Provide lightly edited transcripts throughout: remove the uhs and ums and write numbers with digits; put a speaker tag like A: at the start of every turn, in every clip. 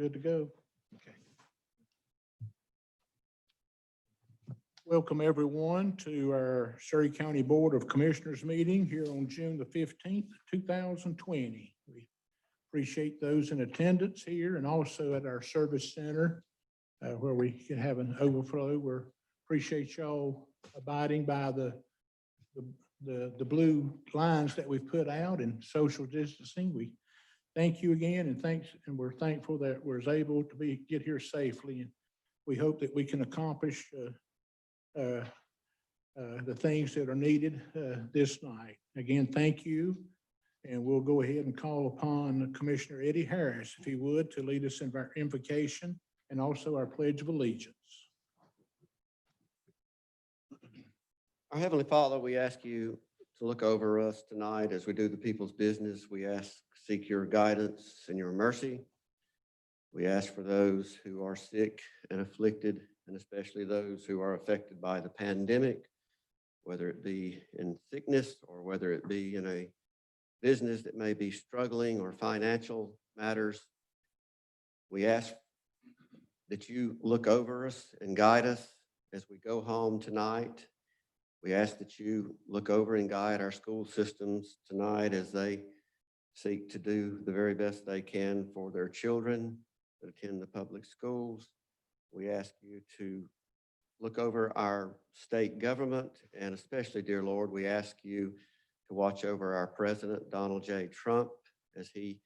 A: good to go? Okay. Welcome everyone to our Surry County Board of Commissioners meeting here on June the 15th, 2020. We appreciate those in attendance here and also at our service center where we can have an overflow. We appreciate y'all abiding by the blue lines that we've put out and social distancing. We thank you again and we're thankful that we're able to get here safely. And we hope that we can accomplish the things that are needed this night. Again, thank you. And we'll go ahead and call upon Commissioner Eddie Harris, if he would, to lead us in our invocation and also our Pledge of Allegiance.
B: Our Heavenly Father, we ask you to look over us tonight as we do the people's business. We seek your guidance and your mercy. We ask for those who are sick and afflicted, and especially those who are affected by the pandemic, whether it be in sickness or whether it be in a business that may be struggling or financial matters. We ask that you look over us and guide us as we go home tonight. We ask that you look over and guide our school systems tonight as they seek to do the very best they can for their children that attend the public schools. We ask you to look over our state government, and especially, dear Lord, we ask you to watch over our President, Donald J. Trump, as he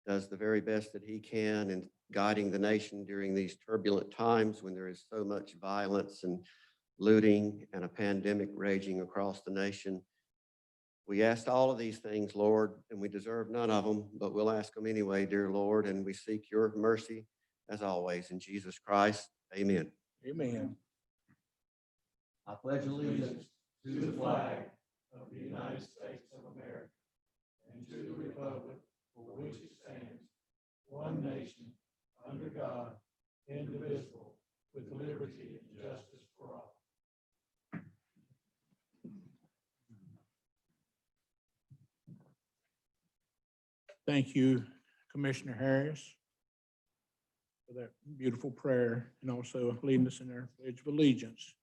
B: does the very best that he can in guiding the nation during these turbulent times when there is so much violence and looting and a pandemic raging across the nation. We asked all of these things, Lord, and we deserve none of them, but we'll ask them anyway, dear Lord, and we seek your mercy as always in Jesus Christ. Amen.
A: Amen.
B: I pledge allegiance
C: to the flag of the United States of America and to the republic for which it stands, one nation, under God, indivisible, with liberty and justice for all.
A: Thank you, Commissioner Harris, for that beautiful prayer and also leading us in our Pledge of Allegiance.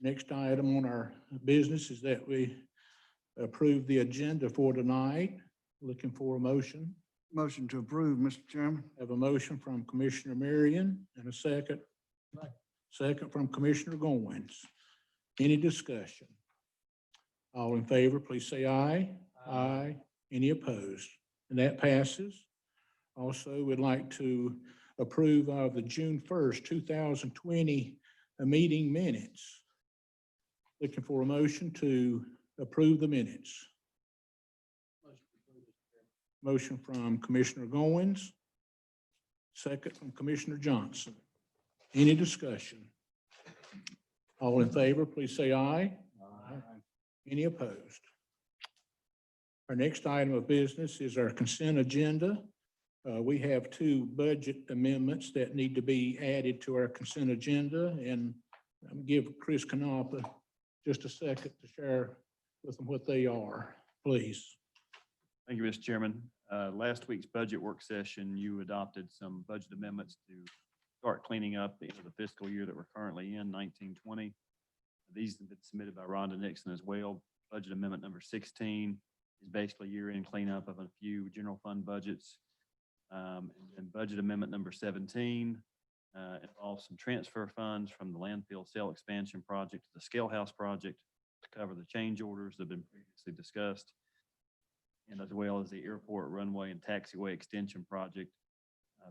A: Next item on our business is that we approve the agenda for tonight. Looking for a motion.
D: Motion to approve, Mr. Chairman.
A: Have a motion from Commissioner Marion and a second. Second from Commissioner Goins. Any discussion? All in favor, please say aye. Aye. Any opposed? And that passes. Also, we'd like to approve of the June 1st, 2020 meeting minutes. Looking for a motion to approve the minutes. Motion from Commissioner Goins. Second from Commissioner Johnson. Any discussion? All in favor, please say aye. Aye. Any opposed? Our next item of business is our consent agenda. We have two budget amendments that need to be added to our consent agenda, and I'm give Chris Canapa just a second to share with them what they are, please.
E: Thank you, Mr. Chairman. Last week's budget work session, you adopted some budget amendments to start cleaning up the end of the fiscal year that we're currently in, 1920. These have been submitted by Rhonda Nixon as well. Budget amendment number 16 is basically year-end cleanup of a few general fund budgets. And budget amendment number 17 involves some transfer funds from the landfill cell expansion project to the scale house project to cover the change orders that have been previously discussed, and as well as the airport runway and taxiway extension project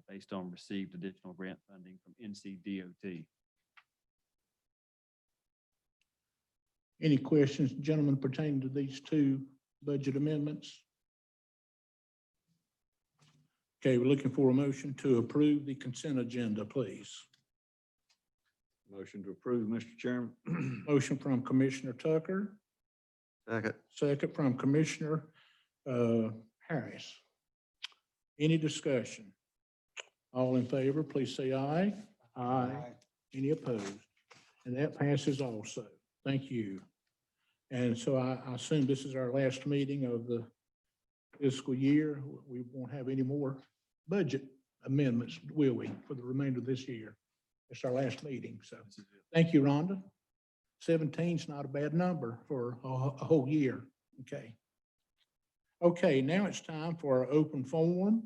E: based on received additional grant funding from NCDOT.
A: Any questions, gentlemen, pertaining to these two budget amendments? Okay, we're looking for a motion to approve the consent agenda, please.
D: Motion to approve, Mr. Chairman.
A: Motion from Commissioner Tucker,
B: Second.
A: second from Commissioner Harris. Any discussion? All in favor, please say aye. Aye. Any opposed? And that passes also. Thank you. And so I assume this is our last meeting of the fiscal year. We won't have any more budget amendments, will we, for the remainder of this year? It's our last meeting, so thank you, Rhonda. 17's not a bad number for a whole year, okay? Okay, now it's time for our open forum.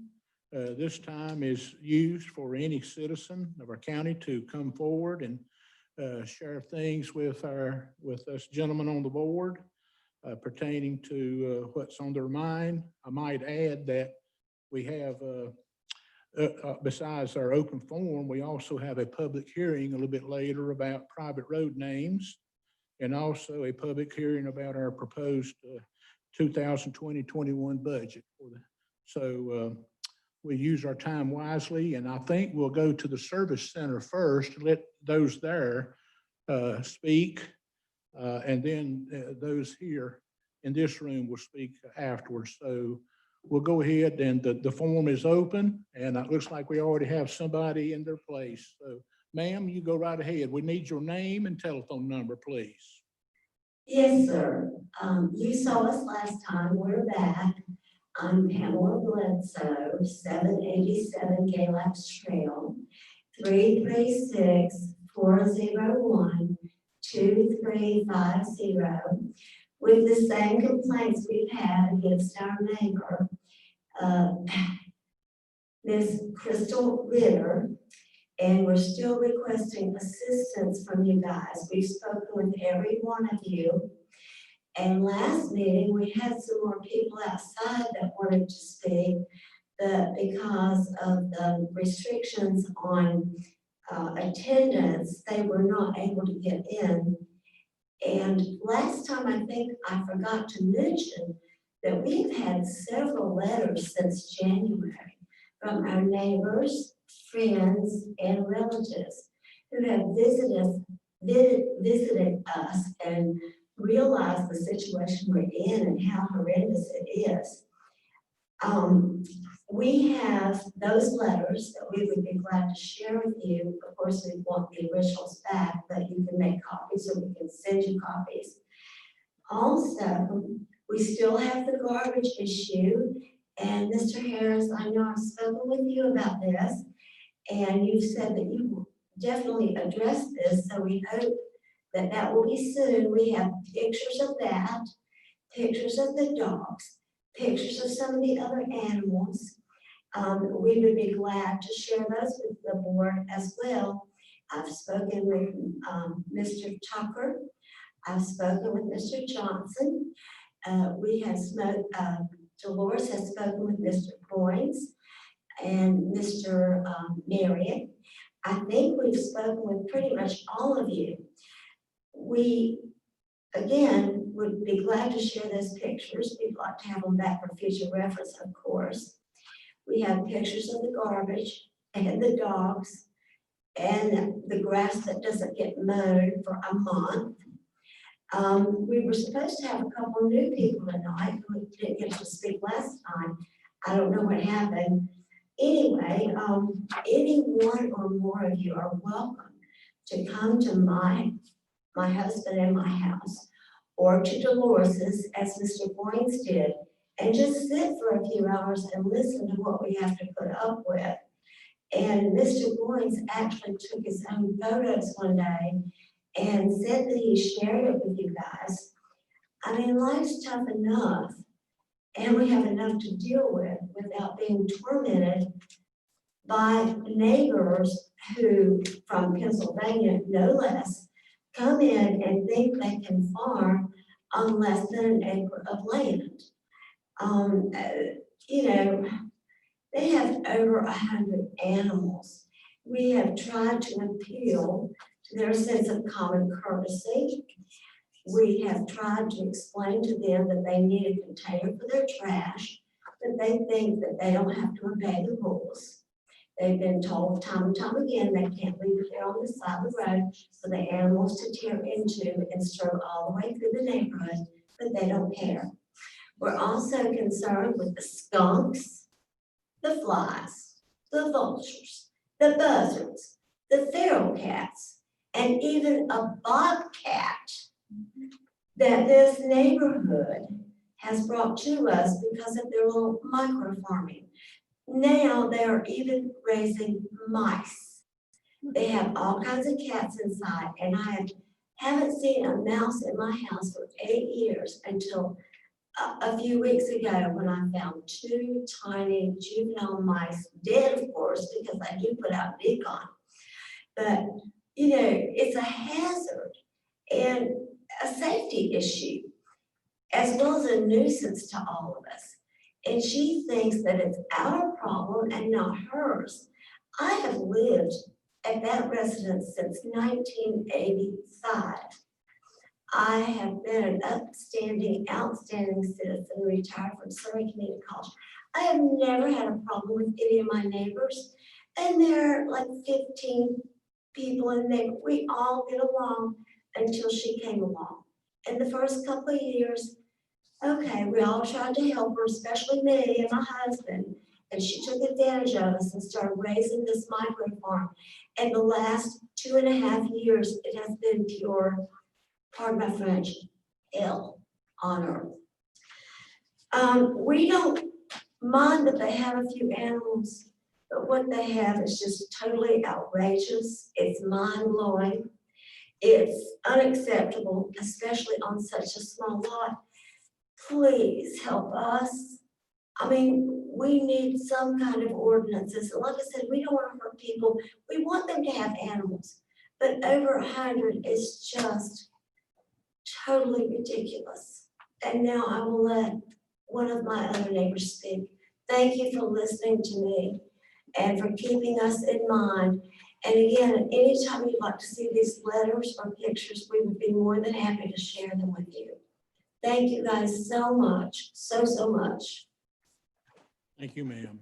A: This time is used for any citizen of our county to come forward and share things with us gentlemen on the board pertaining to what's on their mind. I might add that we have, besides our open forum, we also have a public hearing a little bit later about private road names, and also a public hearing about our proposed 2020-21 budget. So we use our time wisely, and I think we'll go to the service center first, let those there speak, and then those here in this room will speak afterwards. So we'll go ahead, and the forum is open, and it looks like we already have somebody in their place. So ma'am, you go right ahead. We need your name and telephone number, please.
F: Yes, sir. You saw us last time. We're back. I'm Pamela Bledsoe, 787 Galax Trail, 336-401-2350, with the same complaints we've had against our neighbor, Miss Crystal Ritter, and we're still requesting assistance from you guys. We've spoken with every one of you. And last meeting, we had some more people outside that wanted to speak, but because of the restrictions on attendance, they were not able to get in. And last time, I think I forgot to mention that we've had several letters since January from our neighbors, friends, and relatives who have visited us and realize the situation we're in and how horrendous it is. We have those letters that we would be glad to share with you. Of course, we want the originals back, but you can make copies or we can send you copies. Also, we still have the garbage issue. And Mr. Harris, I know I've spoken with you about this, and you've said that you will definitely address this, so we hope that that will be soon. We have pictures of that, pictures of the dogs, pictures of some of the other animals. We would be glad to share those with the board as well. I've spoken with Mr. Tucker. I've spoken with Mr. Johnson. We have Dolores has spoken with Mr. Boynes and Mr. Marriott. I think we've spoken with pretty much all of you. We, again, would be glad to share those pictures. We'd like to have them back for future reference, of course. We have pictures of the garbage and the dogs and the grass that doesn't get mowed for a month. We were supposed to have a couple new people tonight who didn't get to speak last time. I don't know what happened. Anyway, any one or more of you are welcome to come to my husband and my house, or to Dolores's, as Mr. Boynes did, and just sit for a few hours and listen to what we have to put up with. And Mr. Boynes actually took his own photos one day and said that he shared it with you guys. I mean, life's tough enough, and we have enough to deal with without being tormented by neighbors who, from Pennsylvania, no less, come in and think they can farm on less than an acre of land. You know, they have over 100 animals. We have tried to appeal to their sense of common courtesy. We have tried to explain to them that they need a container for their trash, but they think that they don't have to obey the rules. They've been told time and time again they can't leave it there on the side of the road for the animals to tear into and stroll all the way through the neighborhood, but they don't care. We're also concerned with the skunks, the flies, the vultures, the buzzards, the feral cats, and even a bobcat that this neighborhood has brought to us because of their little micro farming. Now they're even raising mice. They have all kinds of cats inside, and I haven't seen a mouse in my house for 8 years until a few weeks ago when I found 2 tiny juvenile mice, dead of course, because I do put out decon. But, you know, it's a hazard and a safety issue, as well as a nuisance to all of us. And she thinks that it's our problem and not hers. I have lived at that residence since 1985. I have been an outstanding citizen, retired from Surry Community College. I have never had a problem with any of my neighbors. And there are like 15 people in there. We all get along until she came along. In the first couple of years, okay, we all tried to help her, especially me and my husband. And she took advantage of us and started raising this micro farm. And the last 2.5 years, it has been pure, pardon my French, hell on earth. We don't mind that they have a few animals, but what they have is just totally outrageous. It's mind-blowing. It's unacceptable, especially on such a small lot. Please help us. I mean, we need some kind of ordinances. And like I said, we don't want to hurt people. We want them to have animals, but over 100 is just totally ridiculous. And now I will let one of my other neighbors speak. Thank you for listening to me and for keeping us in mind. And again, anytime you'd like to see these letters or pictures, we would be more than happy to share them with you. Thank you guys so much, so much.
A: Thank you, ma'am.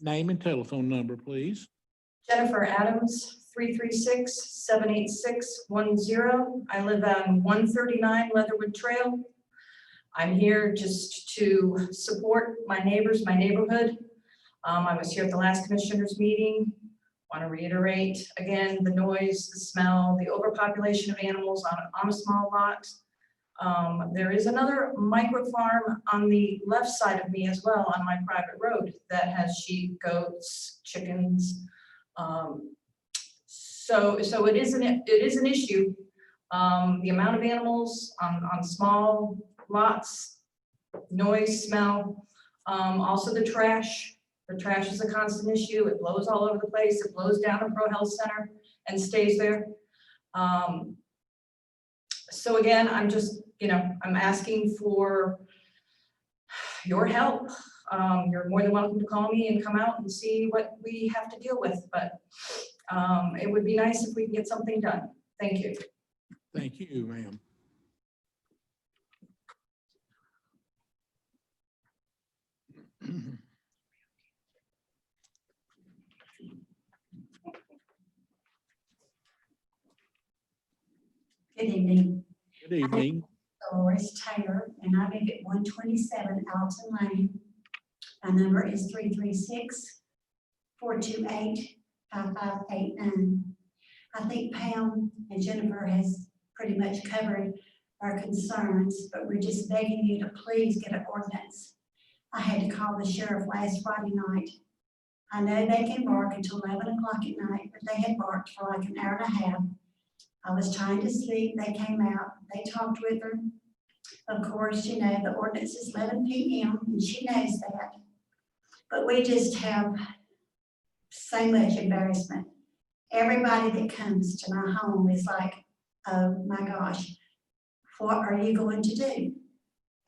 A: Name and telephone number, please.
G: Jennifer Adams, 336-786-10. I live on 139 Leatherwood Trail. I'm here just to support my neighbors, my neighborhood. I was here at the last commissioners meeting. Want to reiterate again, the noise, the smell, the overpopulation of animals on a small lot. There is another micro farm on the left side of me as well on my private road that has sheep, goats, chickens. So it is an issue. The amount of animals on small lots, noise, smell, also the trash. The trash is a constant issue. It blows all over the place. It blows down to Pro Health Center and stays there. So again, I'm just, I'm asking for your help. You're more than welcome to call me and come out and see what we have to deal with, but it would be nice if we can get something done. Thank you.
A: Thank you, ma'am.
H: Good evening.
A: Good evening.
H: Dolores Taylor, and I live at 127 Alton Lane. My number is 336-428-5589. I think Pam and Jennifer has pretty much covered our concerns, but we're just begging you to please get an ordinance. I had to call the sheriff last Friday night. I know they can bark until 11 o'clock at night, but they had barked for like an hour and a half. I was trying to sleep. They came out. They talked with her. Of course, the ordinance is 11 p.m. and she knows that. But we just have so much embarrassment. Everybody that comes to my home is like, oh my gosh, what are you going to do?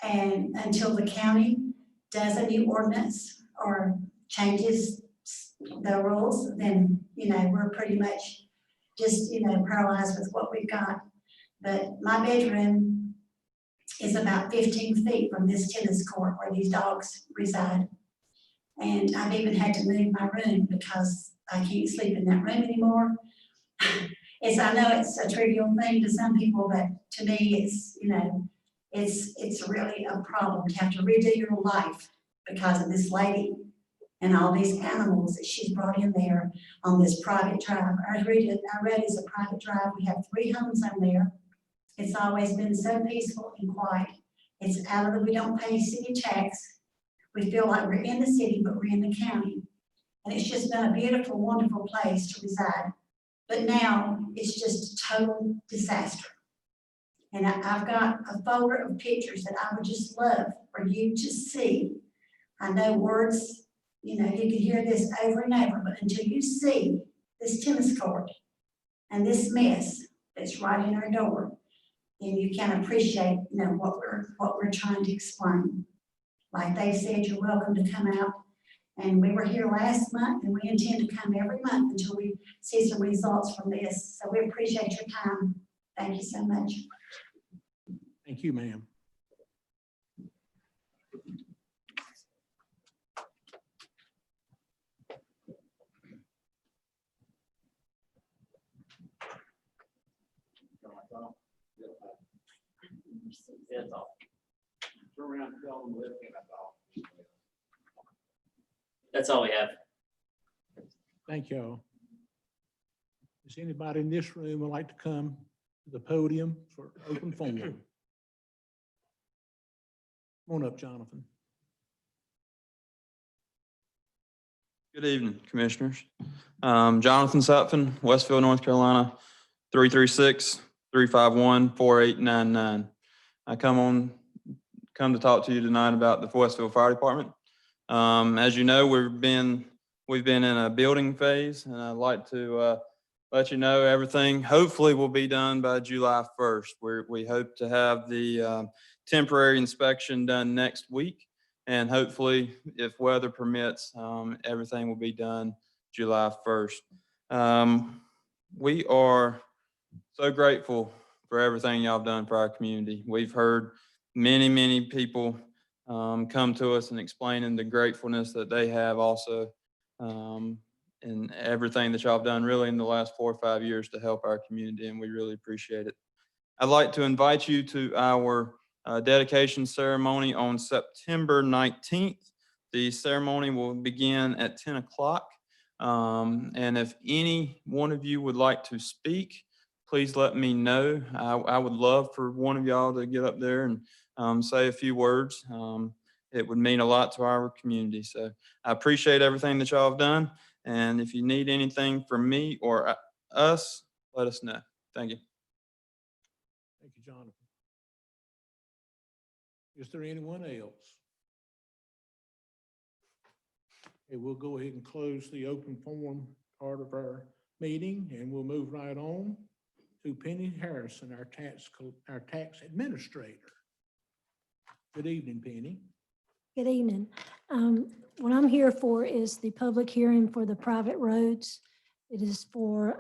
H: And until the county does a new ordinance or changes the rules, then, we're pretty much just, paralyzed with what we've got. But my bedroom is about 15 feet from this tennis court where these dogs reside. And I've even had to move my room because I can't sleep in that room anymore. I know it's a trivial thing to some people, but to me, it's really a problem to have to redo your life because of this lady and all these animals that she's brought in there on this private drive. I read it's a private drive. We have 3 homes on there. It's always been so peaceful and quiet. It's out of we don't pay city tax. We feel like we're in the city, but we're in the county. And it's just been a beautiful, wonderful place to reside. But now it's just a total disaster. And I've got a folder of pictures that I would just love for you to see. I know words, you can hear this over and over, but until you see this tennis court and this mess that's right in our door, then you can appreciate, what we're trying to explain. Like they said, you're welcome to come out. And we were here last month, and we intend to come every month until we see some results from this. So we appreciate your time. Thank you so much.
A: Thank you, ma'am.
I: That's all we have.
A: Thank y'all. Is anybody in this room would like to come to the podium for open forum? Come on up, Jonathan.
J: Good evening, Commissioners. Jonathan Sutphin, Westville, North Carolina, 336-351-4899. I come to talk to you tonight about the Westville Fire Department. As you know, we've been in a building phase, and I'd like to let you know everything hopefully will be done by July 1st. We hope to have the temporary inspection done next week. And hopefully, if weather permits, everything will be done July 1st. We are so grateful for everything y'all have done for our community. We've heard many, many people come to us and explaining the gratefulness that they have also, and everything that y'all have done really in the last 4 or 5 years to help our community, and we really appreciate it. I'd like to invite you to our dedication ceremony on September 19th. The ceremony will begin at 10 o'clock. And if any one of you would like to speak, please let me know. I would love for one of y'all to get up there and say a few words. It would mean a lot to our community. So I appreciate everything that y'all have done. And if you need anything from me or us, let us know. Thank you.
A: Thank you, Jonathan. Is there anyone else? Okay, we'll go ahead and close the open forum part of our meeting, and we'll move right on to Penny Harrison, our tax administrator. Good evening, Penny.
K: Good evening. What I'm here for is the public hearing for the private roads. It is for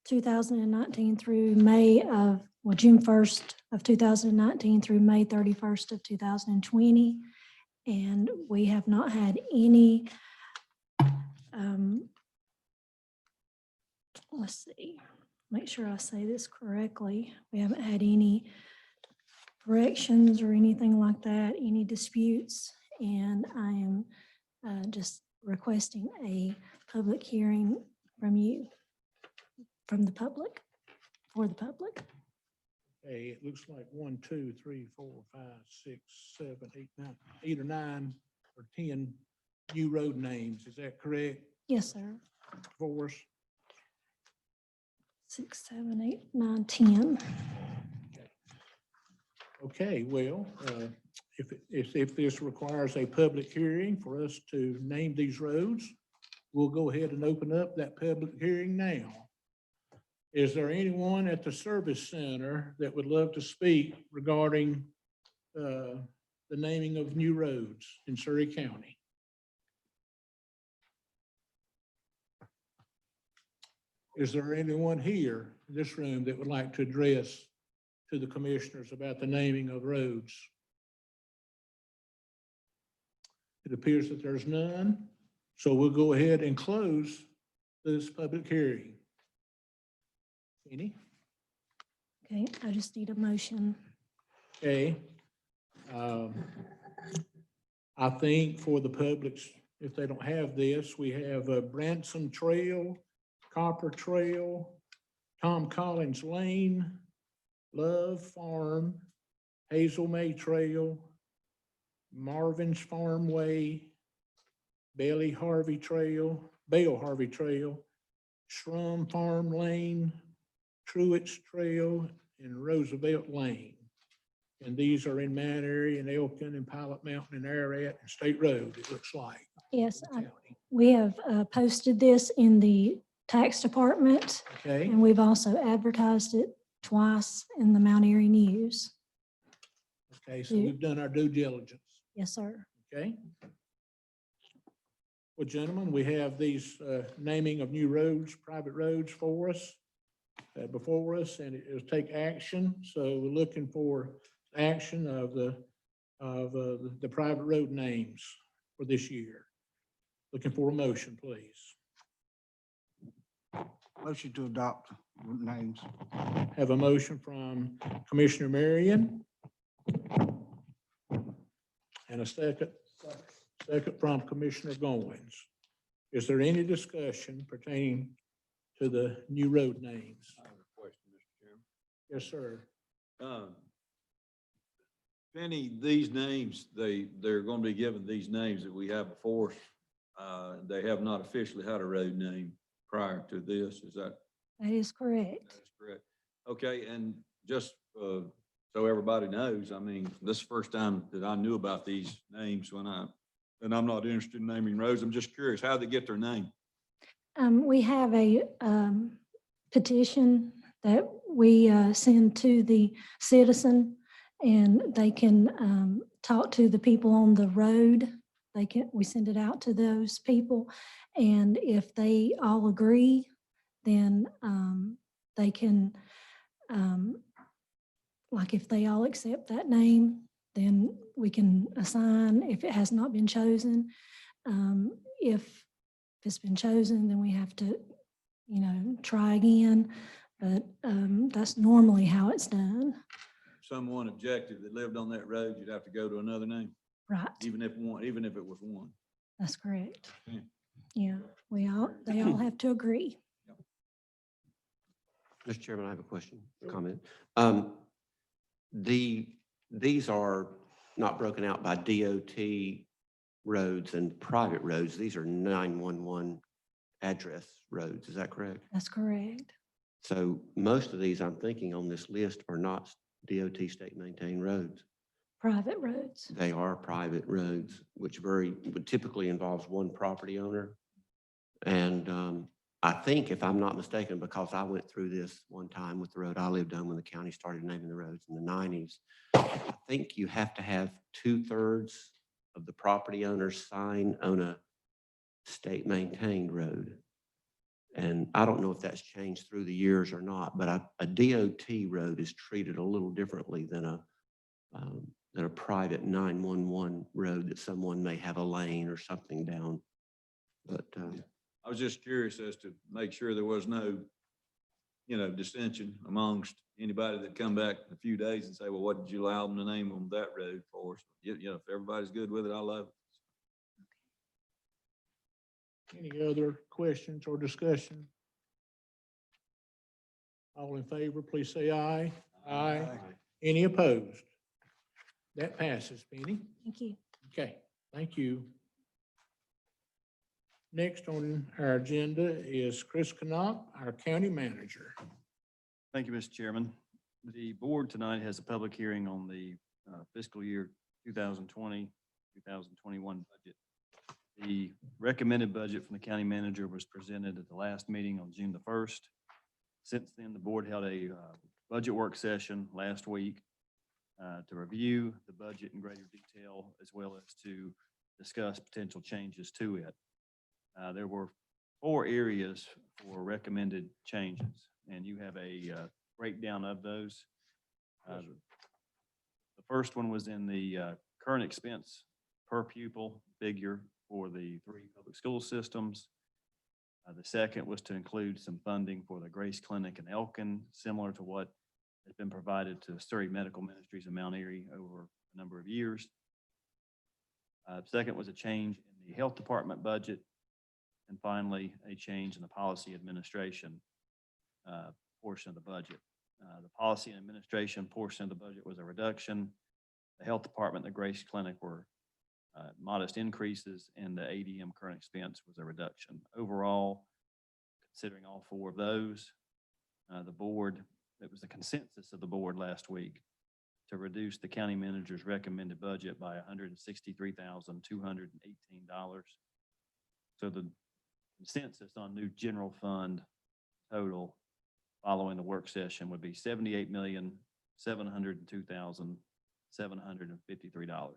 K: 2019 through June 1st of 2019 through May 31st of 2020. And we have not had any, let's see, make sure I say this correctly. We haven't had any corrections or anything like that, any disputes. And I am just requesting a public hearing from you, from the public, for the public.
A: Okay, it looks like 1, 2, 3, 4, 5, 6, 7, 8, 9, 8 or 9 or 10 new road names. Is that correct?
K: Yes, sir.
A: For us?
K: 6, 7, 8, 9, 10.
A: Okay, well, if this requires a public hearing for us to name these roads, we'll go ahead and open up that public hearing now. Is there anyone at the service center that would love to speak regarding the naming of new roads in Surry County? Is there anyone here in this room that would like to address to the commissioners about the naming of roads? It appears that there's none, so we'll go ahead and close this public hearing. Any?
K: Okay, I just need a motion.
A: Okay. I think for the publics, if they don't have this, we have Branson Trail, Copper Trail, Tom Collins Lane, Love Farm, Hazel May Trail, Marvin's Farm Way, Bale Harvey Trail, Shrum Farm Lane, Truitt's Trail, and Roosevelt Lane. And these are in Mount Airy and Elkin and Pilot Mountain and Ararat and State Road, it looks like.
K: Yes,
A: County.
K: we have posted this in the tax department,
A: Okay,
K: and we've also advertised it twice in the Mount Airy News.
A: okay, so we've done our due diligence,
K: Yes, sir.
A: okay? Well, gentlemen, we have these naming of new roads, private roads for us, before us, and it'll take action. So we're looking for action of the private road names for this year. Looking for a motion, please.
D: Motion to adopt names.
A: Have a motion from Commissioner Marion. And a second from Commissioner Goins. Is there any discussion pertaining to the new road names?
I: I have a question, Mr. Chairman.
A: Yes, sir.
I: Penny, these names, they're going to be given these names that we have before us. They have not officially had a road name prior to this. Is that
K: That is correct.
I: that's correct? Okay, and just so everybody knows, I mean, this is the first time that I knew about these names and I'm not interested in naming roads. I'm just curious, how they get their name?
K: We have a petition that we send to the citizen, and they can talk to the people on the road. We send it out to those people, and if they all agree, then they can, like if they all accept that name, then we can assign if it has not been chosen. If it's been chosen, then we have to, try again. But that's normally how it's done.
I: If someone objected that lived on that road, you'd have to go to another name,
K: Right,
I: even if it was one.
K: that's correct.
I: Yeah.
K: Yeah, they all have to agree.
B: Mr. Chairman, I have a question, comment. These are not broken out by DOT roads and private roads. These are 911 address roads. Is that correct?
K: That's correct.
B: So most of these I'm thinking on this list are not DOT state maintained roads.
K: Private roads.
B: They are private roads, which typically involves one property owner. And I think, if I'm not mistaken, because I went through this one time with the road I lived on when the county started naming the roads in the 90s, I think you have to have 2/3 of the property owner's sign on a state maintained road. And I don't know if that's changed through the years or not, but a DOT road is treated a little differently than a private 911 road that someone may have a lane or something down. But
I: I was just curious as to make sure there was no, dissension amongst anybody that come back in a few days and say, well, what did you allow them to name on that road for us? If everybody's good with it, I love it.
A: Any other questions or discussion? All in favor, please say aye. Aye. Any opposed? That passes, Penny.
K: Thank you.
A: Okay, thank you. Next on our agenda is Chris Knopp, our county manager.
E: Thank you, Mr. Chairman. The board tonight has a public hearing on the fiscal year 2020, 2021 budget. The recommended budget from the county manager was presented at the last meeting on June the 1st. Since then, the board held a budget work session last week to review the budget in greater detail, as well as to discuss potential changes to it. There were 4 areas for recommended changes, and you have a breakdown of those. The first one was in the current expense per pupil figure for the 3 public school systems. The second was to include some funding for the Grace Clinic in Elkin, similar to what has been provided to Surry Medical Ministries in Mount Airy over a number of years. Second was a change in the health department budget. And finally, a change in the policy administration portion of the budget. The policy and administration portion of the budget was a reduction. The health department, and the Grace Clinic were modest increases, and the ADM current expense was a reduction. Overall, considering all four of those, the board, it was the consensus of the board last week to reduce the county manager's recommended budget by $163,218. So the consensus on new general fund total following the work session would be $78,702,753.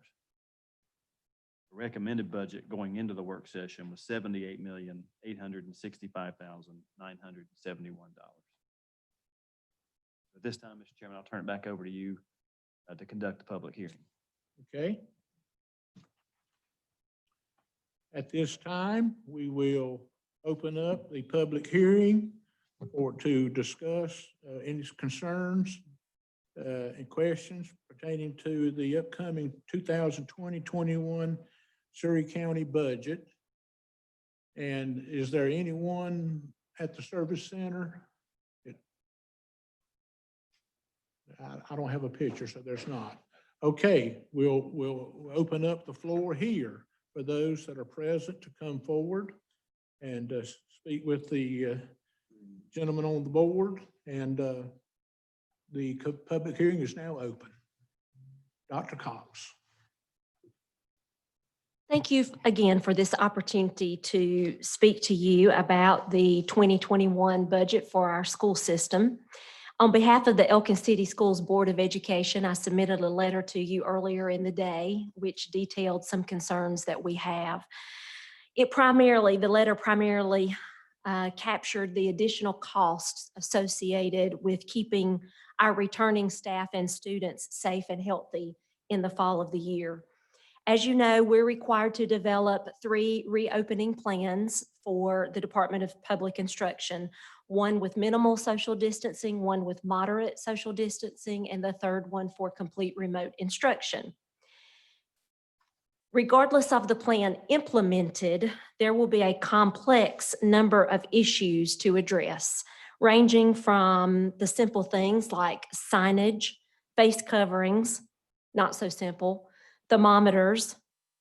E: The recommended budget going into the work session was $78,865,971. At this time, Mr. Chairman, I'll turn it back over to you to conduct the public hearing.
A: Okay. At this time, we will open up the public hearing or to discuss any concerns and questions pertaining to the upcoming 2020-21 Surry County budget. And is there anyone at the service center? I don't have a picture, so there's not. Okay, we'll open up the floor here for those that are present to come forward and speak with the gentleman on the board. And the public hearing is now open. Dr. Cox.
L: Thank you again for this opportunity to speak to you about the 2021 budget for our school system. On behalf of the Elkin City Schools Board of Education, I submitted a letter to you earlier in the day, which detailed some concerns that we have. The letter primarily captured the additional costs associated with keeping our returning staff and students safe and healthy in the fall of the year. As you know, we're required to develop 3 reopening plans for the Department of Public Instruction, one with minimal social distancing, one with moderate social distancing, and the third one for complete remote instruction. Regardless of the plan implemented, there will be a complex number of issues to address, ranging from the simple things like signage, face coverings, not so simple, thermometers,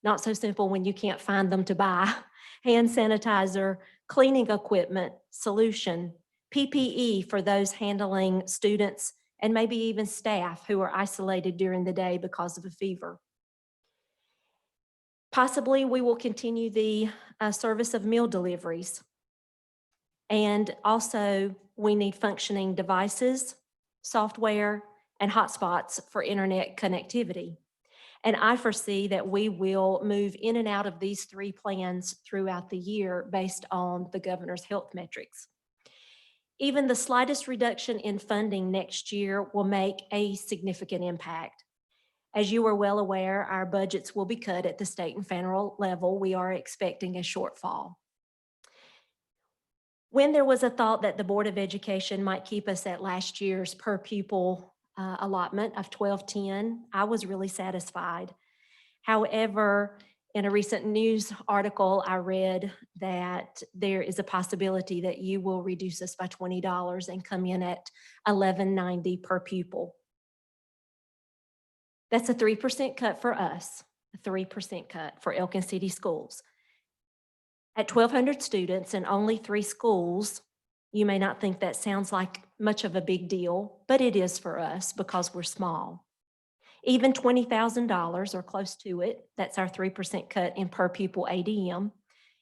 L: not so simple when you can't find them to buy, hand sanitizer, cleaning equipment, solution, PPE for those handling students and maybe even staff who are isolated during the day because of a fever. Possibly we will continue the service of meal deliveries. And also we need functioning devices, software, and hotspots for internet connectivity. And I foresee that we will move in and out of these 3 plans throughout the year based on the governor's health metrics. Even the slightest reduction in funding next year will make a significant impact. As you are well aware, our budgets will be cut at the state and federal level. We are expecting a shortfall. When there was a thought that the Board of Education might keep us at last year's per pupil allotment of $12.10, I was really satisfied. However, in a recent news article, I read that there is a possibility that you will reduce us by $20 and come in at $11.90 per pupil. That's a 3% cut for us, a 3% cut for Elkin City Schools. At 1,200 students and only 3 schools, you may not think that sounds like much of a big deal, but it is for us because we're small. Even $20,000 or close to it, that's our 3% cut in per pupil ADM,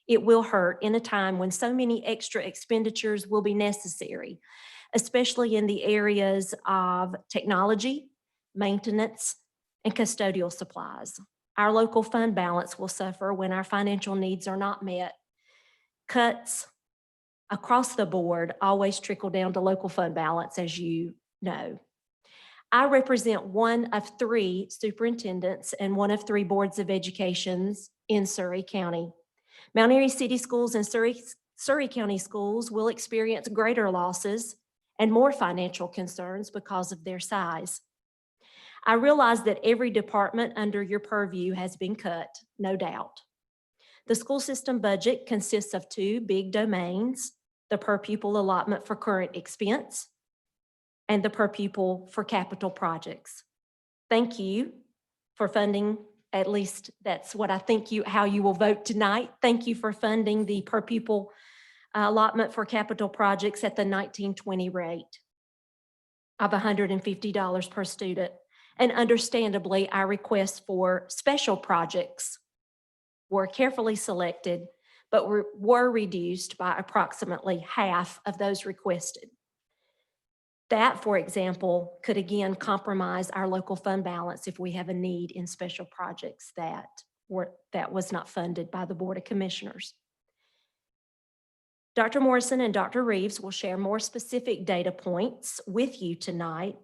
L: it will hurt in a time when so many extra expenditures will be necessary, especially in the areas of technology, maintenance, and custodial supplies. Our local fund balance will suffer when our financial needs are not met. Cuts across the board always trickle down to local fund balance, as you know. I represent one of 3 superintendents and one of 3 boards of educations in Surry County. Mount Airy City Schools and Surry County Schools will experience greater losses and more financial concerns because of their size. I realize that every department under your purview has been cut, no doubt. The school system budget consists of two big domains, the per pupil allotment for current expense and the per pupil for capital projects. Thank you for funding, at least that's what I think how you will vote tonight. Thank you for funding the per pupil allotment for capital projects at the 1920 rate of $150 per student. And understandably, our requests for special projects were carefully selected, but were reduced by approximately half of those requested. That, for example, could again compromise our local fund balance if we have a need in special projects that was not funded by the Board of Commissioners. Dr. Morrison and Dr. Reeves will share more specific data points with you tonight,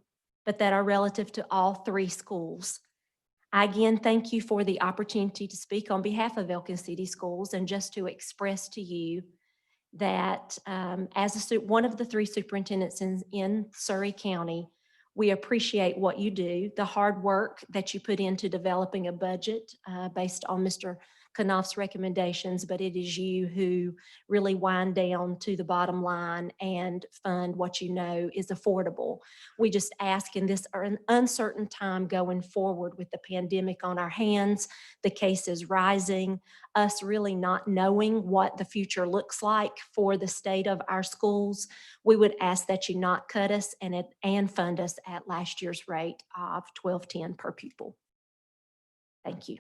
L: but that are relative to all three schools. I again thank you for the opportunity to speak on behalf of Elkin City Schools and just to express to you that as one of the three superintendents in Surry County, we appreciate what you do, the hard work that you put into developing a budget based on Mr. Knopf's recommendations, but it is you who really wind down to the bottom line and fund what you know is affordable. We just ask in this uncertain time going forward with the pandemic on our hands, the cases rising, us really not knowing what the future looks like for the state of our schools, we would ask that you not cut us and fund us at last year's rate of $12.10 per pupil. Thank you.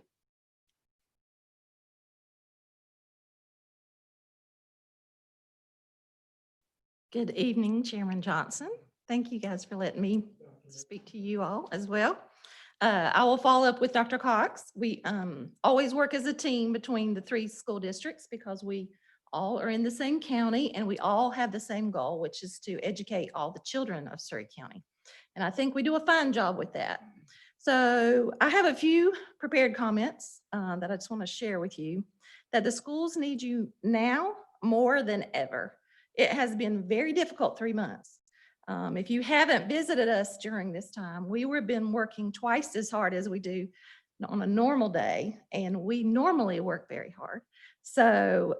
M: Good evening, Chairman Johnson. Thank you guys for letting me speak to you all as well. I will follow up with Dr. Cox. We always work as a team between the three school districts because we all are in the same county and we all have the same goal, which is to educate all the children of Surry County. And I think we do a fine job with that. So I have a few prepared comments that I just want to share with you, that the schools need you now more than ever. It has been very difficult 3 months. If you haven't visited us during this time, we have been working twice as hard as we do on a normal day, and we normally work very hard. So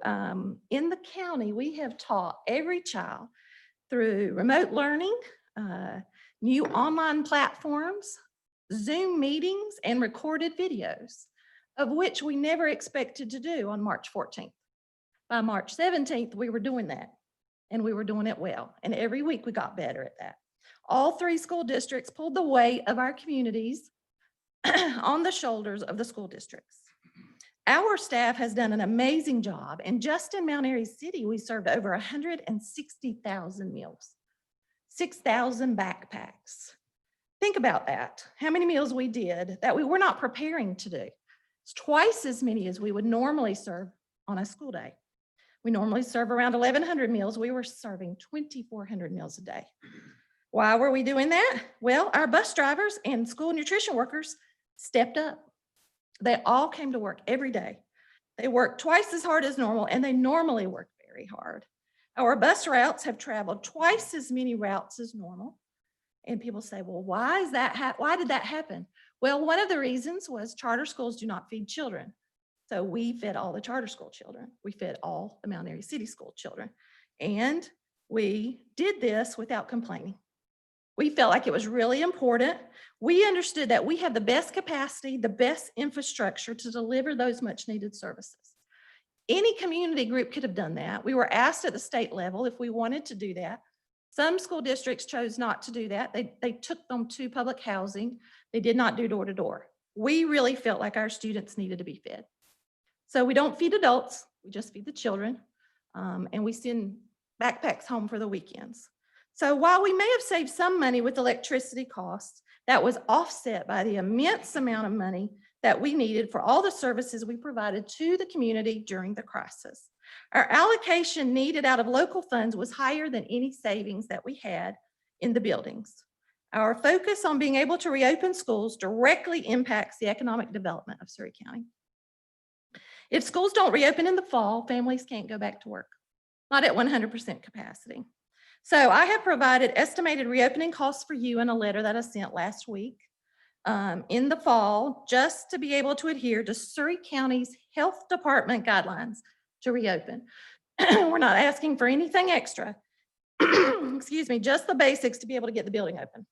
M: in the county, we have taught every child through remote learning, new online platforms, Zoom meetings, and recorded videos, of which we never expected to do on March 14th. By March 17th, we were doing that. And we were doing it well. And every week we got better at that. All three school districts pulled the weight of our communities on the shoulders of the school districts. Our staff has done an amazing job. And just in Mount Airy City, we served over 160,000 meals, 6,000 backpacks. Think about that. How many meals we did that we were not preparing to do. It's twice as many as we would normally serve on a school day. We normally serve around 1,100 meals. We were serving 2,400 meals a day. Why were we doing that? Well, our bus drivers and school nutrition workers stepped up. They all came to work every day. They worked twice as hard as normal, and they normally work very hard. Our bus routes have traveled twice as many routes as normal. And people say, well, why did that happen? Well, one of the reasons was charter schools do not feed children. So we fed all the charter school children. We fed all the Mount Airy City School children. And we did this without complaining. We felt like it was really important. We understood that we have the best capacity, the best infrastructure to deliver those much needed services. Any community group could have done that. We were asked at the state level if we wanted to do that. Some school districts chose not to do that. They took them to public housing. They did not do door to door. We really felt like our students needed to be fed. So we don't feed adults, we just feed the children, and we send backpacks home for the weekends. So while we may have saved some money with electricity costs, that was offset by the immense amount of money that we needed for all the services we provided to the community during the crisis. Our allocation needed out of local funds was higher than any savings that we had in the buildings. Our focus on being able to reopen schools directly impacts the economic development of Surry County. If schools don't reopen in the fall, families can't go back to work, not at 100% capacity. So I have provided estimated reopening costs for you in a letter that I sent last week. in the fall, just to be able to adhere to Surry County's Health Department guidelines to reopen. We're not asking for anything extra. Excuse me, just the basics to be able to get the building open.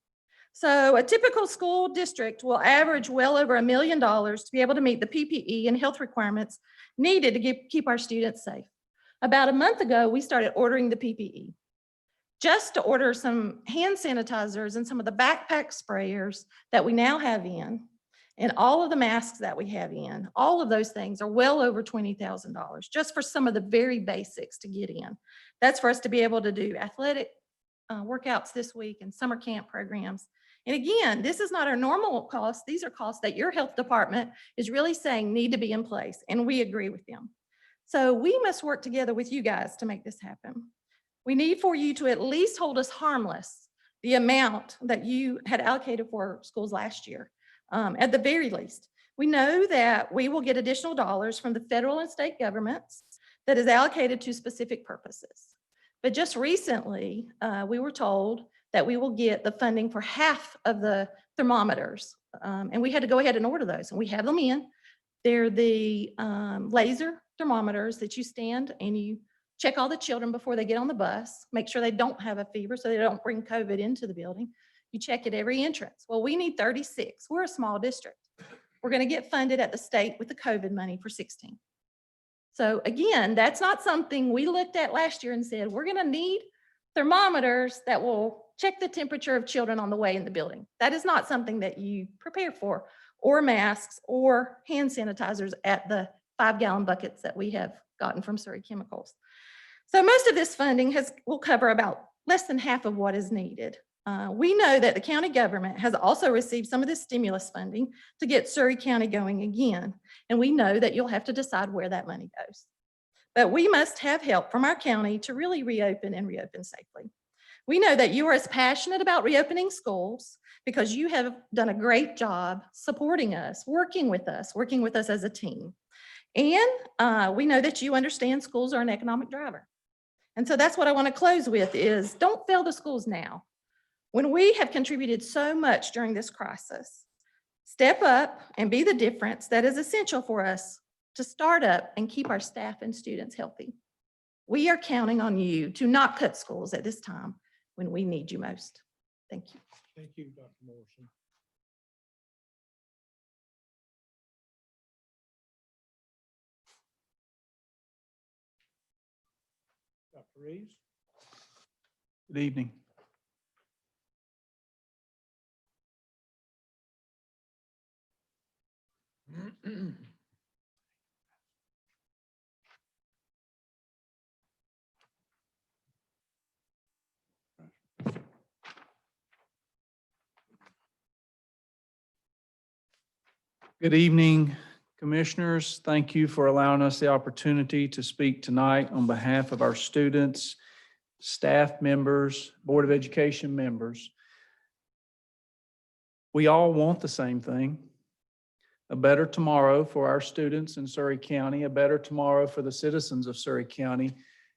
M: So a typical school district will average well over $1 million to be able to meet the PPE and health requirements needed to keep our students safe. About a month ago, we started ordering the PPE. Just to order some hand sanitizers and some of the backpack sprayers that we now have in, and all of the masks that we have in, all of those things are well over $20,000 just for some of the very basics to get in. That's for us to be able to do athletic workouts this week and summer camp programs. And again, this is not our normal costs. These are costs that your health department is really saying need to be in place, and we agree with them. So we must work together with you guys to make this happen. We need for you to at least hold us harmless the amount that you had allocated for schools last year, at the very least. We know that we will get additional dollars from the federal and state governments that is allocated to specific purposes. But just recently, we were told that we will get the funding for half of the thermometers. And we had to go ahead and order those, and we have them in. They're the laser thermometers that you stand and you check all the children before they get on the bus, make sure they don't have a fever so they don't bring COVID into the building. You check at every entrance. Well, we need 36. We're a small district. We're going to get funded at the state with the COVID money for 16. So again, that's not something we looked at last year and said, we're going to need thermometers that will check the temperature of children on the way in the building. That is not something that you prepare for, or masks or hand sanitizers at the 5-gallon buckets that we have gotten from Surry Chemicals. So most of this funding will cover about less than half of what is needed. We know that the county government has also received some of this stimulus funding to get Surry County going again. And we know that you'll have to decide where that money goes. But we must have help from our county to really reopen and reopen safely. We know that you are as passionate about reopening schools because you have done a great job supporting us, working with us as a team. And we know that you understand schools are an economic driver. And so that's what I want to close with is don't fail the schools now. When we have contributed so much during this crisis, step up and be the difference that is essential for us to start up and keep our staff and students healthy. We are counting on you to not cut schools at this time when we need you most. Thank you.
A: Thank you, Dr. Morrison. Dr. Reeves?
D: Good evening. Good evening, Commissioners. Thank you for allowing us the opportunity to speak tonight on behalf of our students, staff members, Board of Education members. We all want the same thing, a better tomorrow for our students in Surry County, a better tomorrow for the citizens of Surry County.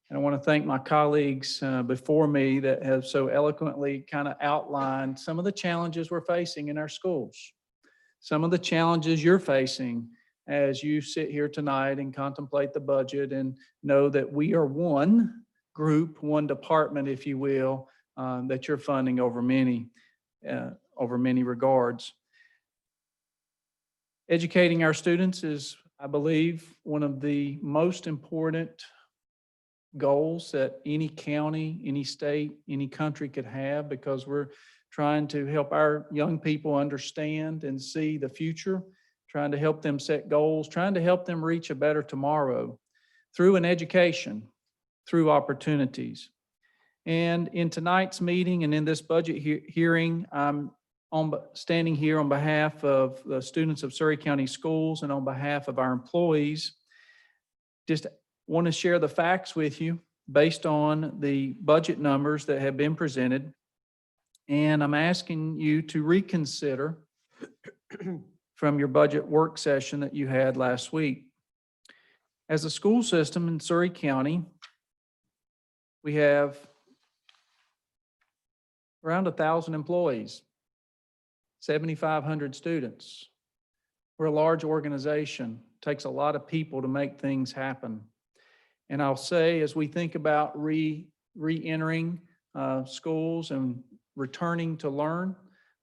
D: And I want to thank my colleagues before me that have so eloquently kind of outlined some of the challenges we're facing in our schools. Some of the challenges you're facing as you sit here tonight and contemplate the budget and know that we are one group, one department, if you will, that you're funding over many regards. Educating our students is, I believe, one of the most important goals that any county, any state, any country could have, because we're trying to help our young people understand and see the future, trying to help them set goals, trying to help them reach a better tomorrow through an education, through opportunities. And in tonight's meeting and in this budget hearing, I'm standing here on behalf of the students of Surry County Schools and on behalf of our employees. Just want to share the facts with you based on the budget numbers that have been presented. And I'm asking you to reconsider from your budget work session that you had last week. As a school system in Surry County, we have around 1,000 employees. 7,500 students. We're a large organization. Takes a lot of people to make things happen. And I'll say, as we think about re-entering schools and returning to learn,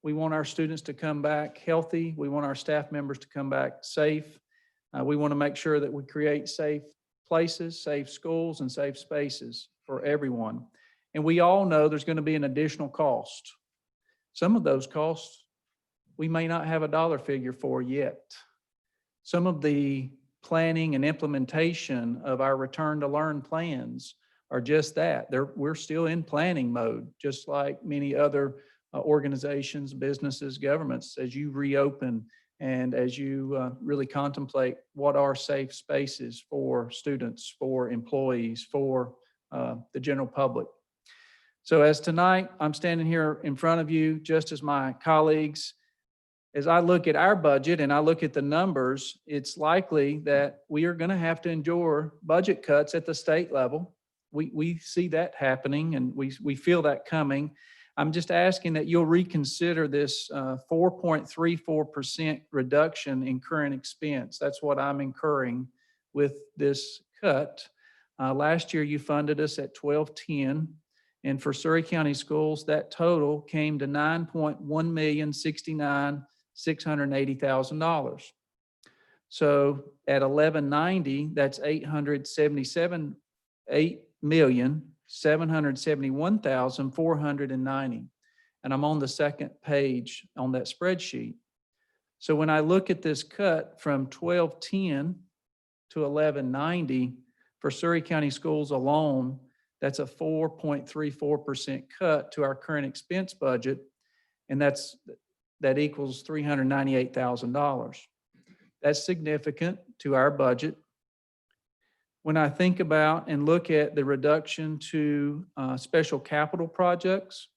D: we want our students to come back healthy. We want our staff members to come back safe. We want to make sure that we create safe places, safe schools, and safe spaces for everyone. And we all know there's going to be an additional cost. Some of those costs we may not have a dollar figure for yet. Some of the planning and implementation of our return to learn plans are just that. We're still in planning mode, just like many other organizations, businesses, governments, as you reopen and as you really contemplate what are safe spaces for students, for employees, for the general public. So as tonight, I'm standing here in front of you, just as my colleagues, as I look at our budget and I look at the numbers, it's likely that we are going to have to endure budget cuts at the state level. We see that happening and we feel that coming. I'm just asking that you'll reconsider this 4.34% reduction in current expense. That's what I'm incurring with this cut. Last year, you funded us at $12.10. And for Surry County Schools, that total came to $9.1,069,680,000. So at $11.90, that's $8,771,490. And I'm on the second page on that spreadsheet. So when I look at this cut from $12.10 to $11.90 for Surry County Schools alone, that's a 4.34% cut to our current expense budget, and that equals $398,000. That's significant to our budget. When I think about and look at the reduction to special capital projects,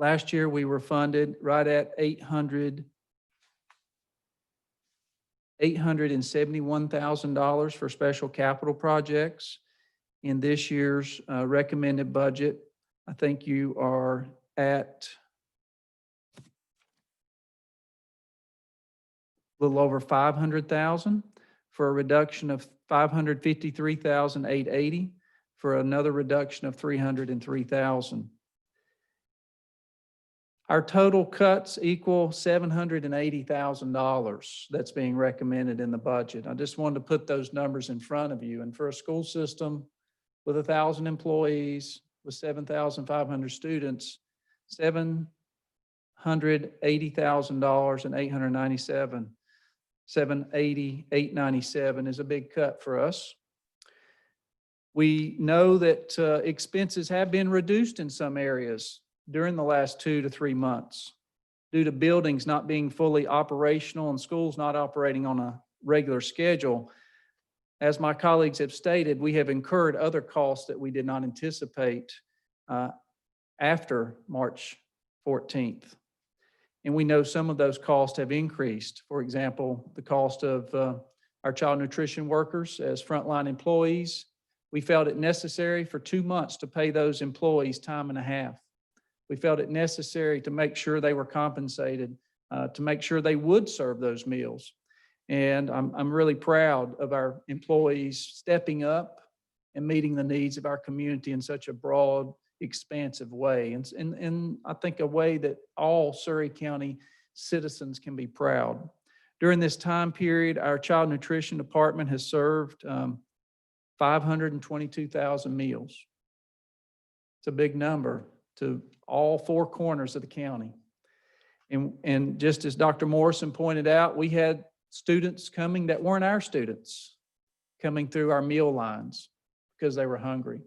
D: last year we were funded right at $871,000 for special capital projects. In this year's recommended budget, I think you are at a little over $500,000 for a reduction of $553,880 for another reduction of $303,000. Our total cuts equal $780,000 that's being recommended in the budget. I just wanted to put those numbers in front of you. And for a school system with 1,000 employees, with 7,500 students, $780,000 and $897, $780,897 is a big cut for us. We know that expenses have been reduced in some areas during the last 2 to 3 months due to buildings not being fully operational and schools not operating on a regular schedule. As my colleagues have stated, we have incurred other costs that we did not anticipate after March 14th. And we know some of those costs have increased. For example, the cost of our child nutrition workers as frontline employees. We felt it necessary for 2 months to pay those employees time and a half. We felt it necessary to make sure they were compensated, to make sure they would serve those meals. And I'm really proud of our employees stepping up and meeting the needs of our community in such a broad, expansive way. And I think a way that all Surry County citizens can be proud. During this time period, our child nutrition department has served 522,000 meals. It's a big number to all 4 corners of the county. And just as Dr. Morrison pointed out, we had students coming that weren't our students coming through our meal lines because they were hungry.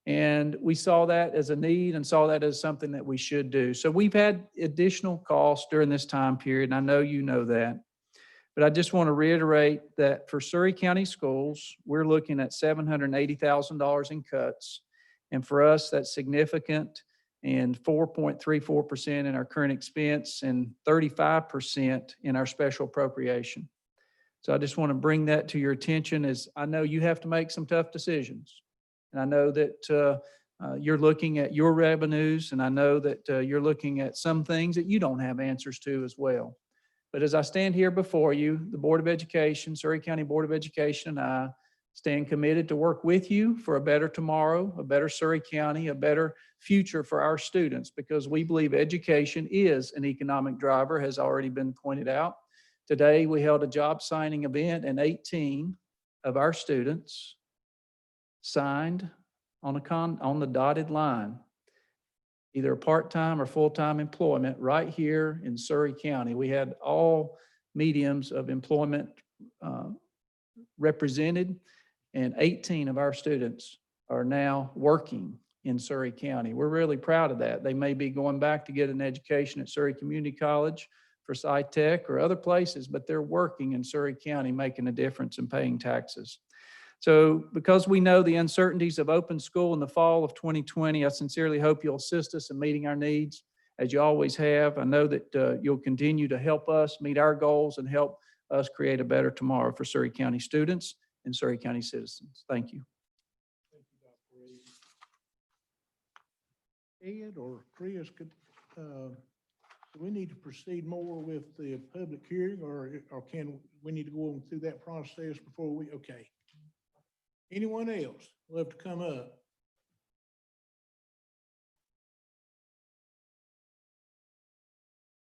D: And we saw that as a need and saw that as something that we should do. So we've had additional costs during this time period, and I know you know that. But I just want to reiterate that for Surry County Schools, we're looking at $780,000 in cuts. And for us, that's significant, and 4.34% in our current expense and 35% in our special appropriation. So I just want to bring that to your attention, as I know you have to make some tough decisions. And I know that You're looking at your revenues, and I know that you're looking at some things that you don't have answers to as well. But as I stand here before you, the Board of Education, Surry County Board of Education, and I stand committed to work with you for a better tomorrow, a better Surry County, a better future for our students, because we believe education is an economic driver, has already been pointed out. Today, we held a job signing event, and 18 of our students signed on the dotted line, either part-time or full-time employment right here in Surry County. We had all mediums of employment represented, and 18 of our students are now working in Surry County. We're really proud of that. They may be going back to get an education at Surry Community College for SciTech or other places, but they're working in Surry County, making a difference and paying taxes. So because we know the uncertainties of open school in the fall of 2020, I sincerely hope you'll assist us in meeting our needs as you always have. I know that you'll continue to help us meet our goals and help us create a better tomorrow for Surry County students and Surry County citizens. Thank you.
A: Thank you, Dr. Reed. Ed or Chris, do we need to proceed more with the public hearing, or can we need to go through that process before we, okay. Anyone else love to come up?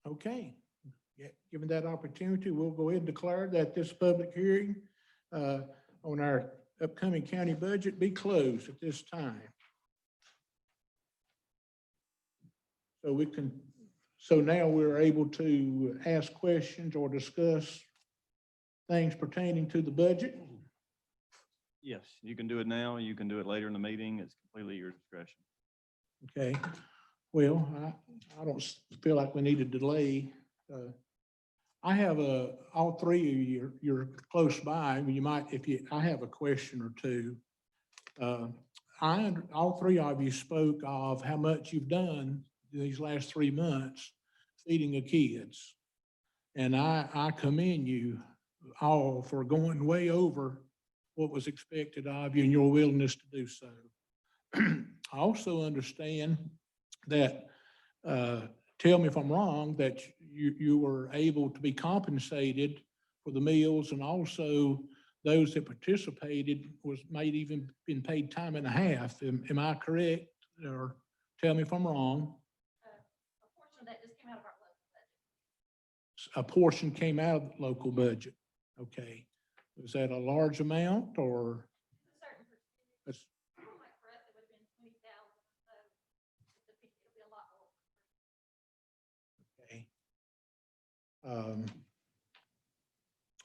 A: Okay, given that opportunity, we'll go ahead and declare that this public hearing on our upcoming county budget be closed at this time. So now we're able to ask questions or discuss things pertaining to the budget.
E: Yes, you can do it now. You can do it later in the meeting. It's completely your discretion.
A: Okay, well, I don't feel like we need to delay. I have all three of you, you're close by. You might, I have a question or two. All three of you spoke of how much you've done these last 3 months feeding the kids. And I commend you all for going way over what was expected of you and your willingness to do so. I also understand that, tell me if I'm wrong, that you were able to be compensated for the meals, and also those that participated might even been paid time and a half. Am I correct? Or tell me if I'm wrong.
M: A portion of that just came out of our local budget.
A: A portion came out of the local budget. Okay. Was that a large amount or?
M: A certain percentage.
A: That's-
M: Like for us, it would have been 20,000, so it'll be a lot more.
A: Okay.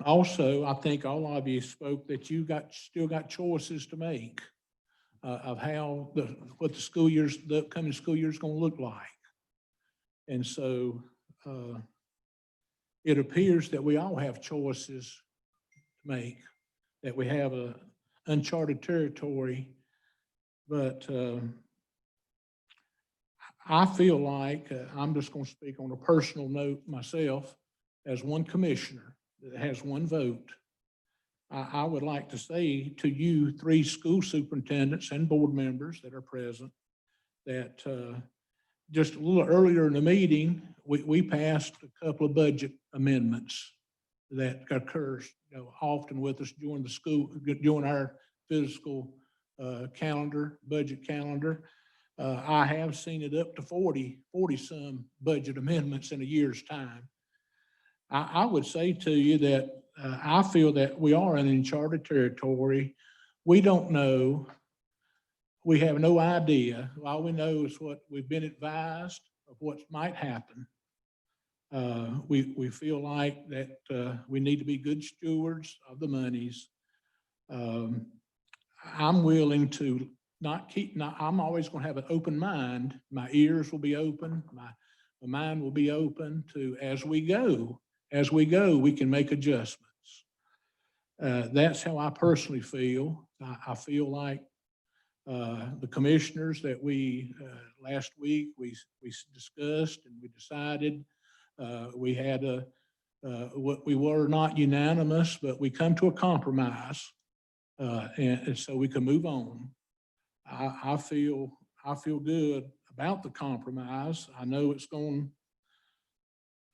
A: Also, I think all of you spoke that you still got choices to make of how what the upcoming school year is going to look like. And so it appears that we all have choices to make, that we have a uncharted territory, but I feel like I'm just going to speak on a personal note myself as one commissioner that has one vote. I would like to say to you, 3 school superintendents and board members that are present, that just a little earlier in the meeting, we passed a couple of budget amendments that occurs often with us during our fiscal calendar, budget calendar. I have seen it up to 40 some budget amendments in a year's time. I would say to you that I feel that we are in uncharted territory. We don't know. We have no idea. All we know is what we've been advised of what might happen. We feel like that we need to be good stewards of the monies. I'm willing to I'm always going to have an open mind. My ears will be open. My mind will be open to, as we go, we can make adjustments. That's how I personally feel. I feel like the commissioners that we, last week, we discussed and we decided, we had we were not unanimous, but we come to a compromise, and so we can move on. I feel I feel good about the compromise. I know it's going to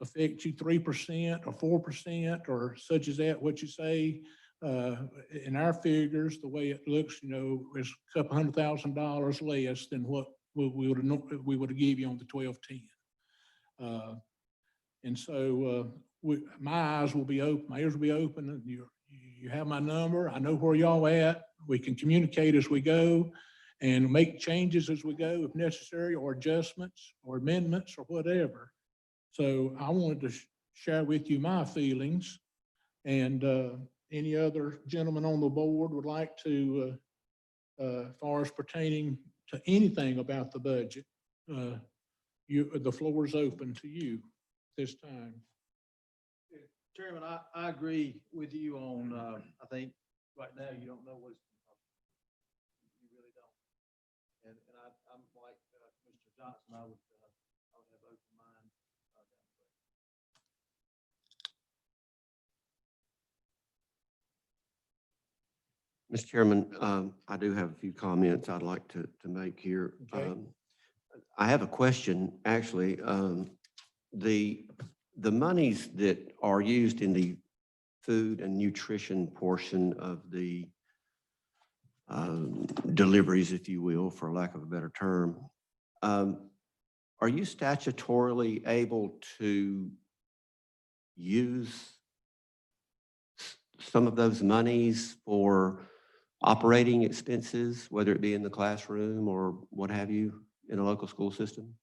A: affect you 3% or 4% or such as that, what you say. In our figures, the way it looks, you know, is a couple $100,000 less than what we would have gave you on the 1210. And so my eyes will be open, my ears will be open, and you have my number. I know where y'all at. We can communicate as we go and make changes as we go if necessary, or adjustments or amendments or whatever. So I wanted to share with you my feelings, and any other gentleman on the board would like to, as far as pertaining to anything about the budget, the floor is open to you this time.
C: Chairman, I agree with you on, I think right now you don't know what it's gonna cost. You really don't. And I'm like Mr. Johnson, I would have open mind.
B: Mr. Chairman, I do have a few comments I'd like to make here.
A: Okay.
B: I have a question, actually. The monies that are used in the food and nutrition portion of the deliveries, if you will, for lack of a better term, are you statutorily able to use some of those monies for operating expenses, whether it be in the classroom or what have you, in a local school system?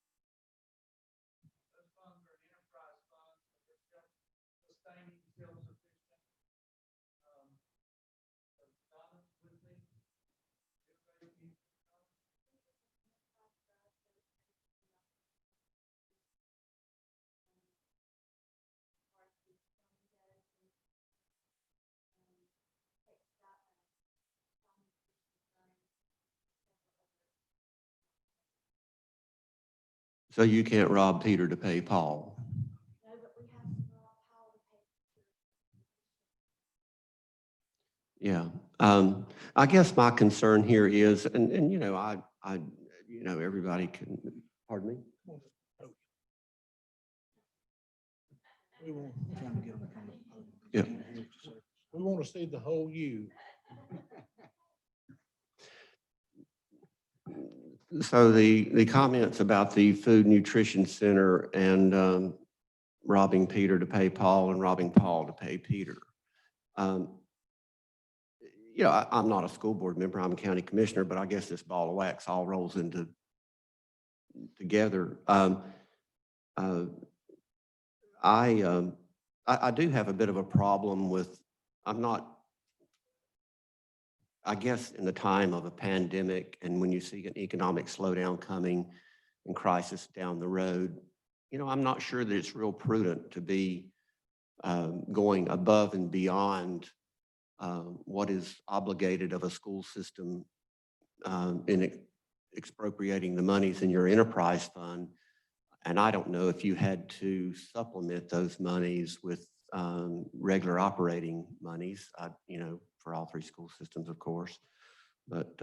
B: So you can't rob Peter to pay Paul? Yeah. I guess my concern here is, and you know, you know, everybody can, pardon me?
A: We want,
B: Yeah.
A: we want to see the whole you.
B: So the comments about the Food Nutrition Center and robbing Peter to pay Paul and robbing Paul to pay Peter. You know, I'm not a school board member, I'm a county commissioner, but I guess this ball of wax all rolls into together. I do have a bit of a problem with, I guess in the time of a pandemic and when you see an economic slowdown coming and crisis down the road, you know, I'm not sure that it's real prudent to be going above and beyond what is obligated of a school system in expropriating the monies in your enterprise fund. And I don't know if you had to supplement those monies with regular operating monies, you know, for all three school systems, of course. But,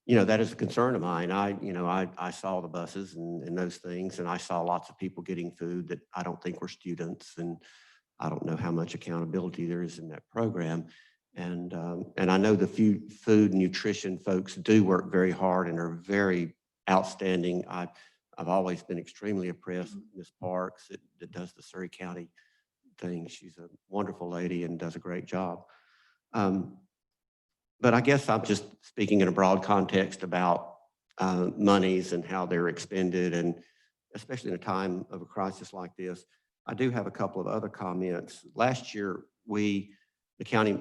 B: you know, that is a concern of mine. I saw the buses and those things, and I saw lots of people getting food that I don't think were students, and I don't know how much accountability there is in that program. And I know the few food nutrition folks do work very hard and are very outstanding. I've always been extremely impressed with Ms. Parks that does the Surry County thing. She's a wonderful lady and does a great job. But I guess I'm just speaking in a broad context about monies and how they're expended, and especially in a time of a crisis like this. I do have a couple of other comments. Last year, the county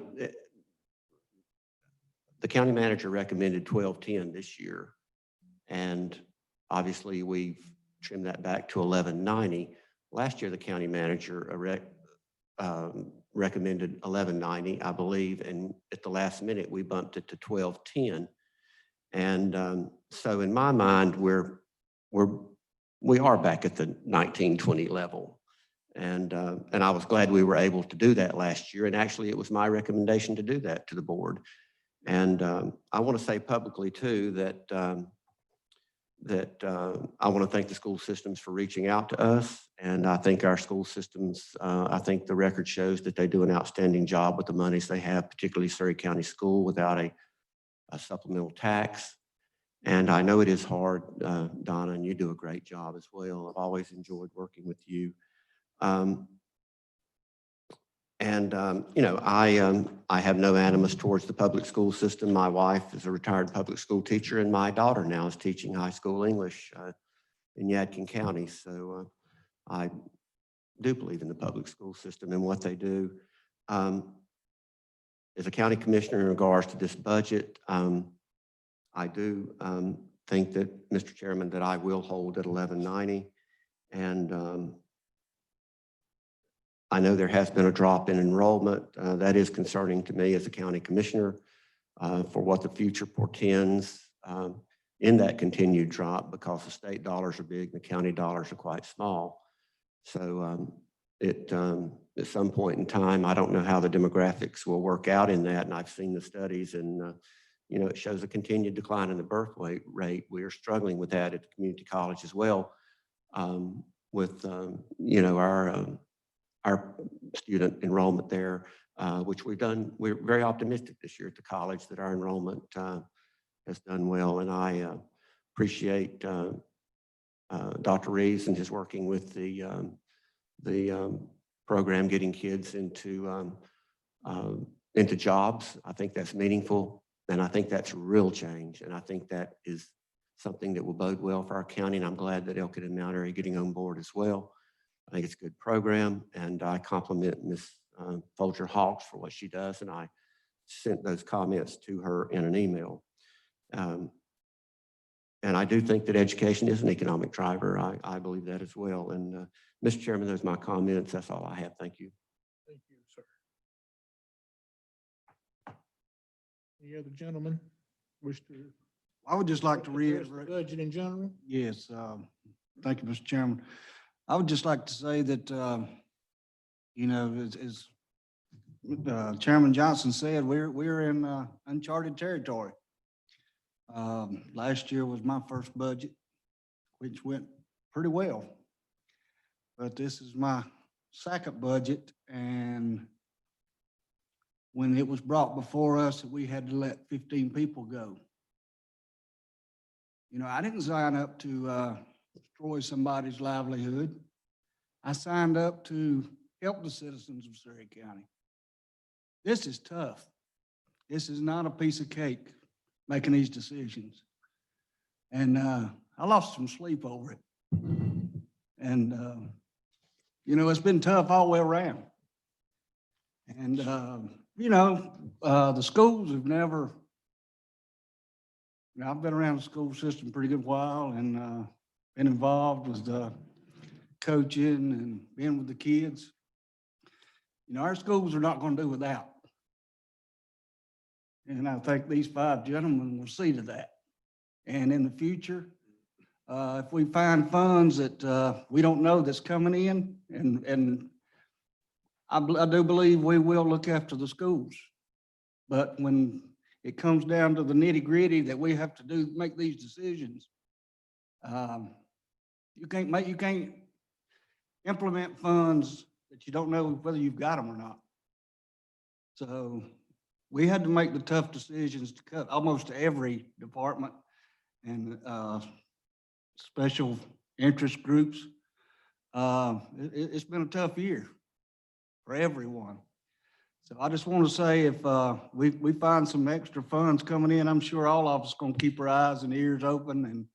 B: manager recommended 1210 this year. And obviously we've trimmed that back to 1190. Last year, the county manager recommended 1190, I believe. And at the last minute, we bumped it to 1210. And so in my mind, we are back at the 1920 level. And I was glad we were able to do that last year. And actually, it was my recommendation to do that to the board. And I want to say publicly, too, that that I want to thank the school systems for reaching out to us. And I think our school systems, I think the record shows that they do an outstanding job with the monies they have, particularly Surry County School without a supplemental tax. And I know it is hard, Donna, and you do a great job as well. I've always enjoyed working with you. You know, I have no animus towards the public school system. My wife is a retired public school teacher, and my daughter now is teaching high school English in Yadkin County. So I do believe in the public school system and what they do. As a county commissioner in regards to this budget, I do think that, Mr. Chairman, that I will hold at 1190. And I know there has been a drop in enrollment. That is concerning to me as a county commissioner for what the future portends in that continued drop, because the state dollars are big, and the county dollars are quite small. So at some point in time, I don't know how the demographics will work out in that. And I've seen the studies, and you know, it shows a continued decline in the birth rate. We are struggling with that at the community college as well, with you know, our student enrollment there, which we've done. We're very optimistic this year at the college that our enrollment has done well. And I appreciate Dr. Reeves and his working with the program, getting kids into jobs. I think that's meaningful, and I think that's real change. And I think that is something that will bode well for our county. And I'm glad that Elkett and Mount Airy are getting on board as well. I think it's a good program, and I compliment Ms. Folger Hawks for what she does, and I sent those comments to her in an email. And I do think that education is an economic driver. I believe that as well. And Mr. Chairman, those are my comments. That's all I have. Thank you.
A: Thank you, sir. Any other gentlemen wish to?
C: I would just like to
A: address the
C: reiterate.
A: budget in general?
C: Yes, thank you, Mr. Chairman. I would just like to say that, you know, as Chairman Johnson said, we're in uncharted territory. Last year was my first budget, which went pretty well. But this is my second budget, and when it was brought before us that we had to let 15 people go, you know, I didn't sign up to destroy somebody's livelihood. I signed up to help the citizens of Surry County. This is tough. This is not a piece of cake, making these decisions. And I lost some sleep over it. And, you know, it's been tough all the way around. And, you know, the schools have never, you know, I've been around the school system pretty good while, and been involved with coaching and being with the kids. You know, our schools are not going to do without. And I think these 5 gentlemen will see to that. And in the future, if we find funds that we don't know that's coming in, and I do believe we will look after the schools. But when it comes down to the nitty gritty that we have to make these decisions, you can't implement funds that you don't know whether you've got them or not. So we had to make the tough decisions to cut almost every department and special interest groups. It's been a tough year for everyone. So I just want to say, if we find some extra funds coming in, I'm sure all of us going to keep our eyes and ears open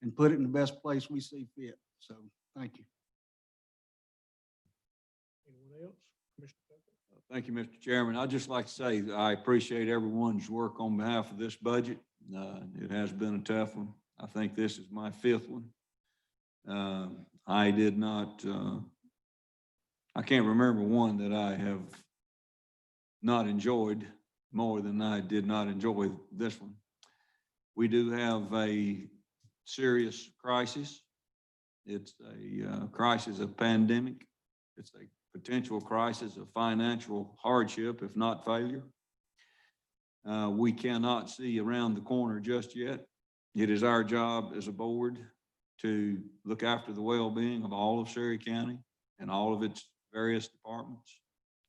C: and put it in the best place we see fit. So thank you.
A: Anyone else? Commissioner Tucker?
I: Thank you, Mr. Chairman. I'd just like to say that I appreciate everyone's work on behalf of this budget. It has been a tough one. I think this is my 5th one. I did not, I can't remember one that I have not enjoyed more than I did not enjoy this one. We do have a serious crisis. It's a crisis of pandemic. It's a potential crisis of financial hardship, if not failure. We cannot see around the corner just yet. It is our job as a board to look after the well-being of all of Surry County and all of its various departments,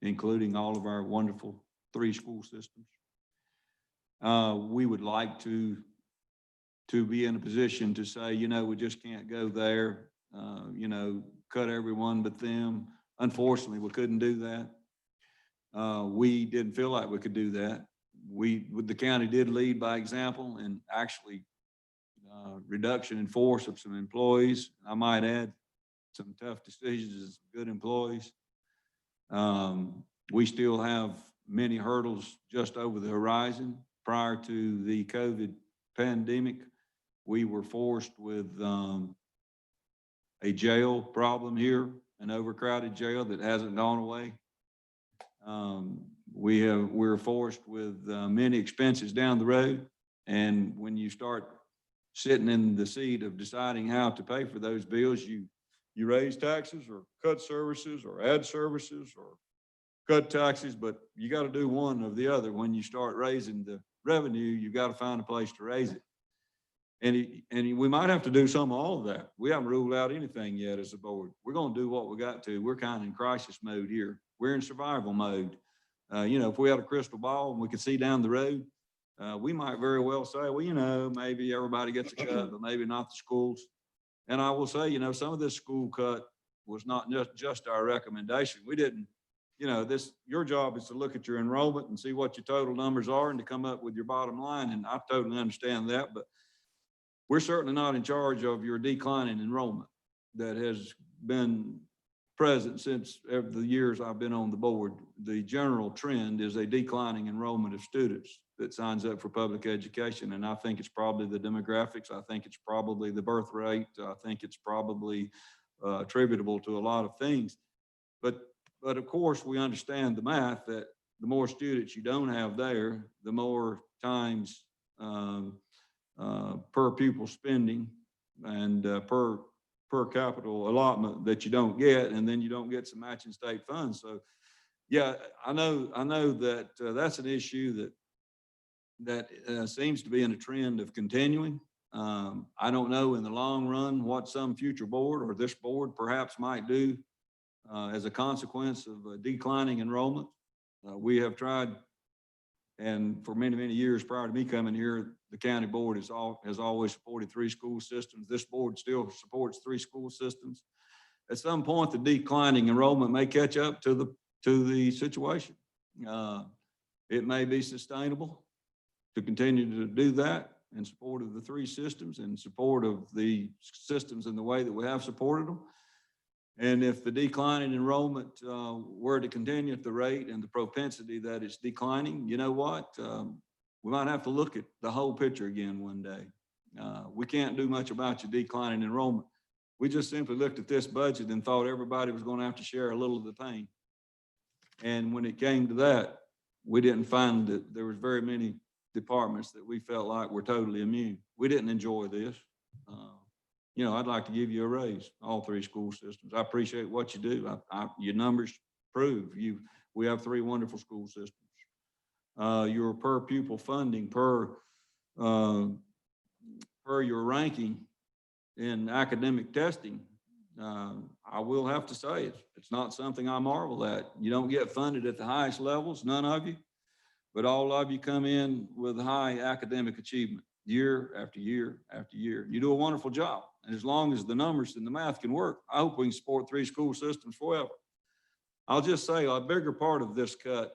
I: including all of our wonderful 3 school systems. We would like to be in a position to say, you know, we just can't go there, you know, cut everyone but them. Unfortunately, we couldn't do that. We didn't feel like we could do that. The county did lead by example and actually reduction in force of some employees. I might add some tough decisions as good employees. We still have many hurdles just over the horizon. Prior to the COVID pandemic, we were forced with a jail problem here, an overcrowded jail that hasn't gone away. We're forced with many expenses down the road. And when you start sitting in the seat of deciding how to pay for those bills, you raise taxes or cut services or add services or cut taxes, but you got to do one or the other. When you start raising the revenue, you got to find a place to raise it. And we might have to do some of all of that. We haven't ruled out anything yet as a board. We're going to do what we got to. We're kind of in crisis mode here. We're in survival mode. You know, if we had a crystal ball and we could see down the road, we might very well say, well, you know, maybe everybody gets a cut, but maybe not the schools. And I will say, you know, some of this school cut was not just our recommendation. We didn't, you know, your job is to look at your enrollment and see what your total numbers are and to come up with your bottom line. And I totally understand that, but we're certainly not in charge of your declining enrollment that has been present since the years I've been on the board. The general trend is a declining enrollment of students that signs up for public education. And I think it's probably the demographics. I think it's probably the birth rate. I think it's probably attributable to a lot of things. But of course, we understand the math that the more students you don't have there, the more times per pupil spending and per capital allotment that you don't get, and then you don't get some matching state funds. So yeah, I know that that's an issue that seems to be in a trend of continuing. I don't know in the long run what some future board or this board perhaps might do as a consequence of declining enrollment. We have tried, and for many, many years prior to me coming here, the county board has always supported 3 school systems. This board still supports 3 school systems. At some point, the declining enrollment may catch up to the situation. It may be sustainable to continue to do that in support of the 3 systems, in support of the systems in the way that we have supported them. And if the decline in enrollment were to continue at the rate and the propensity that it's declining, you know what? We might have to look at the whole picture again one day. We can't do much about your decline in enrollment. We just simply looked at this budget and thought everybody was going to have to share a little of the pain. And when it came to that, we didn't find that there was very many departments that we felt like were totally immune. We didn't enjoy this. You know, I'd like to give you a raise, all 3 school systems. I appreciate what you do. Your numbers prove we have 3 wonderful school systems. Your per pupil funding, per your ranking in academic testing, I will have to say it's not something I marvel at. You don't get funded at the highest levels, none of you, but all of you come in with high academic achievement year after year after year. You do a wonderful job. And as long as the numbers and the math can work, I hope we can support 3 school systems forever. I'll just say a bigger part of this cut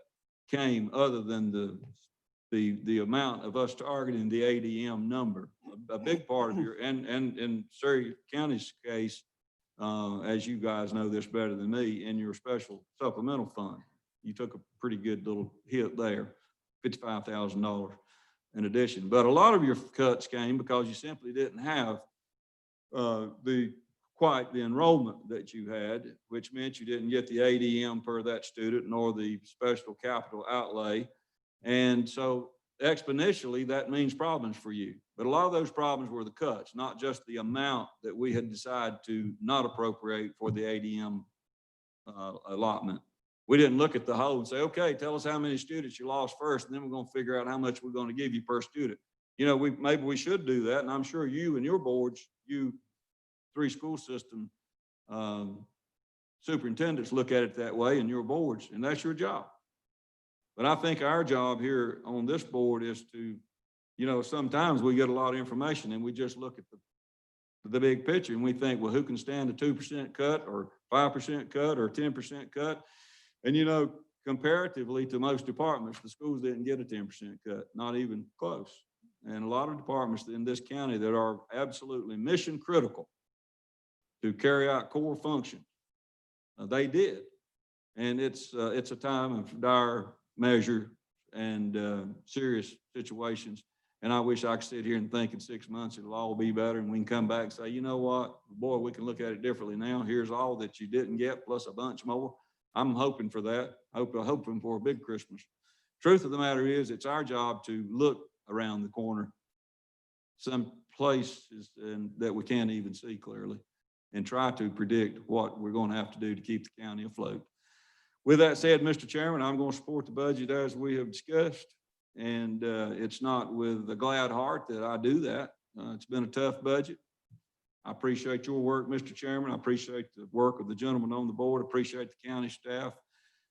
I: came other than the amount of us targeting the ADM number. A big part of your, and in Surry County's case, as you guys know this better than me, in your special supplemental fund, you took a pretty good little hit there, $55,000 in addition. But a lot of your cuts came because you simply didn't have quite the enrollment that you had, which meant you didn't get the ADM per that student nor the special capital outlay. And so exponentially, that means problems for you. But a lot of those problems were the cuts, not just the amount that we had decided to not appropriate for the ADM allotment. We didn't look at the whole and say, okay, tell us how many students you lost first, and then we're going to figure out how much we're going to give you per student. you know, maybe we should do that. And I'm sure you and your boards, you three school system superintendents look at it that way, and your boards, and that's your job. But I think our job here on this board is to, you know, sometimes we get a lot of information and we just look at the big picture and we think, well, who can stand a 2% cut or 5% cut or 10% cut? And, you know, comparatively to most departments, the schools didn't get a 10% cut, not even close. And a lot of departments in this county that are absolutely mission critical to carry out core functions, they did. And it's a time of dire measure and serious situations. And I wish I could sit here and think in 6 months it'll all be better and we can come back and say, you know what, boy, we can look at it differently now. Here's all that you didn't get plus a bunch more. I'm hoping for that. Hoping for a big Christmas. Truth of the matter is, it's our job to look around the corner some places that we can't even see clearly and try to predict what we're going to have to do to keep the county afloat. With that said, Mr. Chairman, I'm going to support the budget as we have discussed. And it's not with a glad heart that I do that. It's been a tough budget. I appreciate your work, Mr. Chairman. I appreciate the work of the gentleman on the board. I appreciate the county staff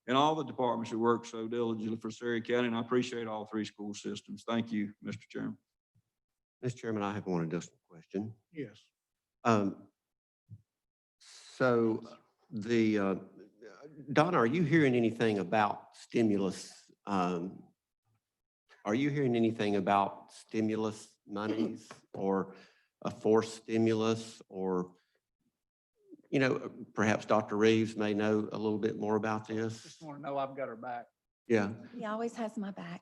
I: and all the departments that work so diligently for Surry County. And I appreciate all three school systems. Thank you, Mr. Chairman.
B: Mr. Chairman, I have one additional question.
A: Yes.
B: So Donna, are you hearing anything about stimulus? Are you hearing anything about stimulus monies or a forced stimulus, or, you know, perhaps Dr. Reeves may know a little bit more about this?
D: Just want to know I've got her back.
B: Yeah.
N: He always has my back.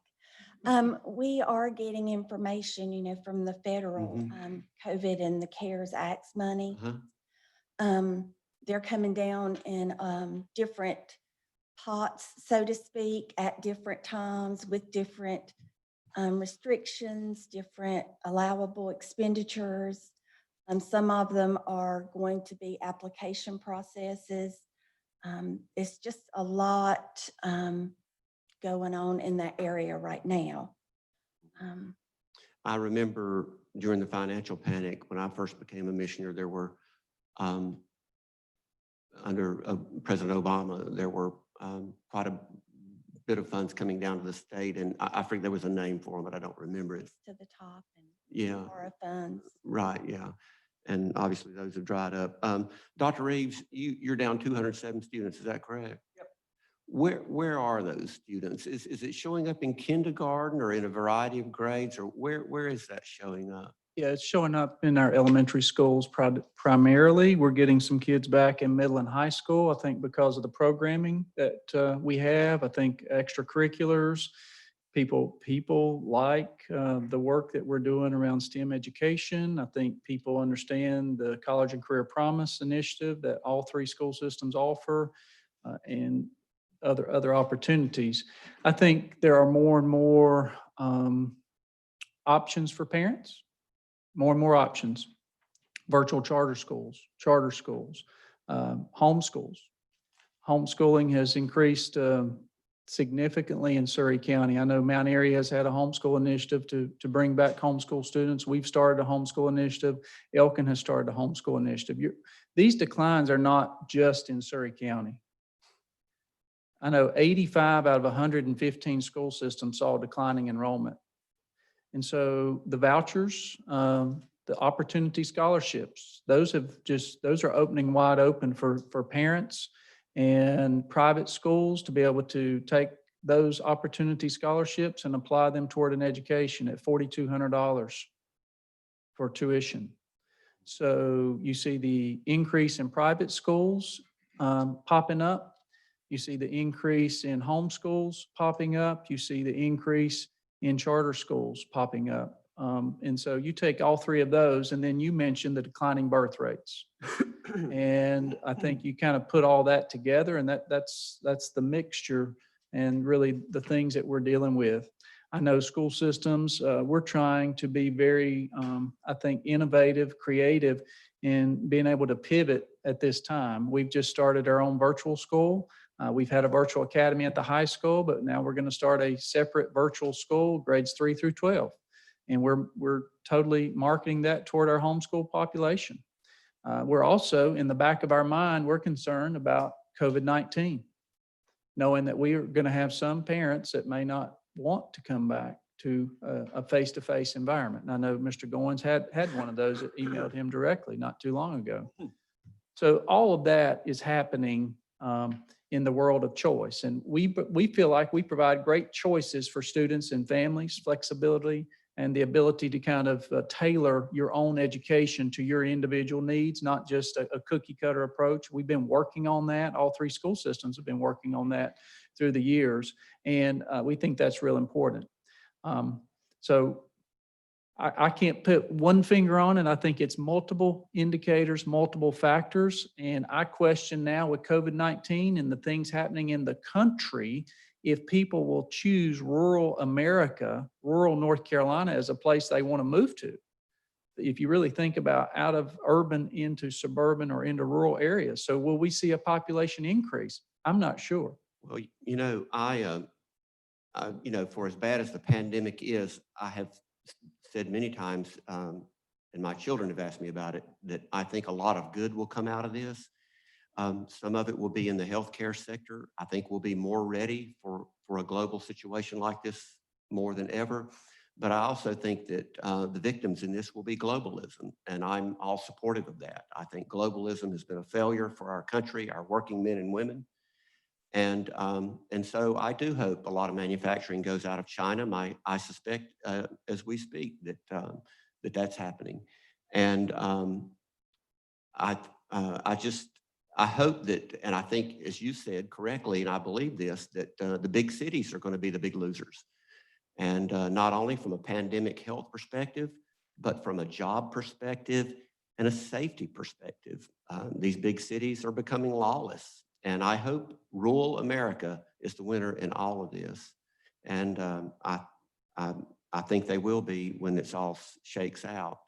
N: We are getting information, you know, from the federal COVID and the CARES Act money. They're coming down in different pots, so to speak, at different times with different restrictions, different allowable expenditures. Some of them are going to be application processes. It's just a lot going on in that area right now.
B: I remember during the financial panic, when I first became a missioner, there were, under President Obama, there were quite a bit of funds coming down to the state, and I forget there was a name for them, but I don't remember it.
N: To the top and
B: Yeah.
N: ARA funds.
B: Right, yeah. And obviously those have dried up. Dr. Reeves, you're down 207 students, is that correct?
D: Yep.
B: Where are those students? Is it showing up in kindergarten or in a variety of grades, or where is that showing up?
D: Yeah, it's showing up in our elementary schools primarily. We're getting some kids back in middle and high school, I think because of the programming that we have. I think extracurriculars, people like the work that we're doing around STEM education. I think people understand the College and Career Promise initiative that all three school systems offer and other opportunities. I think there are more and more options for parents. More and more options, virtual charter schools, homeschools. Homeschooling has increased significantly in Surry County. I know Mount Airy has had a homeschool initiative to bring back homeschool students. We've started a homeschool initiative. Elkin has started a homeschool initiative. These declines are not just in Surry County. I know 85 out of 115 school systems saw declining enrollment. And so the vouchers, the opportunity scholarships, those are opening wide open for parents and private schools to be able to take those opportunity scholarships and apply them toward an education at $4,200 for tuition. So you see the increase in private schools popping up. You see the increase in homeschools popping up. You see the increase in charter schools popping up. And so you take all three of those, and then you mentioned the declining birth rates. And I think you kind of put all that together, and that's the mixture and really the things that we're dealing with. I know school systems, we're trying to be very, I think, innovative, creative in being able to pivot at this time. We've just started our own virtual school. We've had a virtual academy at the high school, but now we're going to start a separate virtual school, grades 3 through 12. And we're totally marketing that toward our homeschool population. We're also, in the back of our mind, we're concerned about COVID-19, knowing that we are going to have some parents that may not want to come back to a face-to-face environment. And I know Mr. Goins had one of those that emailed him directly not too long ago. So all of that is happening in the world of choice. And we feel like we provide great choices for students and families, flexibility, and the ability to kind of tailor your own education to your individual needs, not just a cookie cutter approach. We've been working on that. All three school systems have been working on that through the years. And we think that's real important. So I can't put one finger on it. I think it's multiple indicators, multiple factors. And I question now with COVID-19 and the things happening in the country, if people will choose rural America, rural North Carolina as a place they want to move to. If you really think about out of urban into suburban or into rural areas. So will we see a population increase? I'm not sure.
B: Well, for as bad as the pandemic is, I have said many times, and my children have asked me about it, that I think a lot of good will come out of this. Some of it will be in the healthcare sector. I think we'll be more ready for a global situation like this more than ever. But I also think that the victims in this will be globalism, and I'm all supportive of that. I think globalism has been a failure for our country, our working men and women. And so I do hope a lot of manufacturing goes out of China. I suspect as we speak that that's happening. And I hope that, and I think, as you said correctly, and I believe this, that the big cities are going to be the big losers. And not only from a pandemic health perspective, but from a job perspective and a safety perspective. These big cities are becoming lawless. And I hope rural America is the winner in all of this. And I think they will be when it's all shakes out.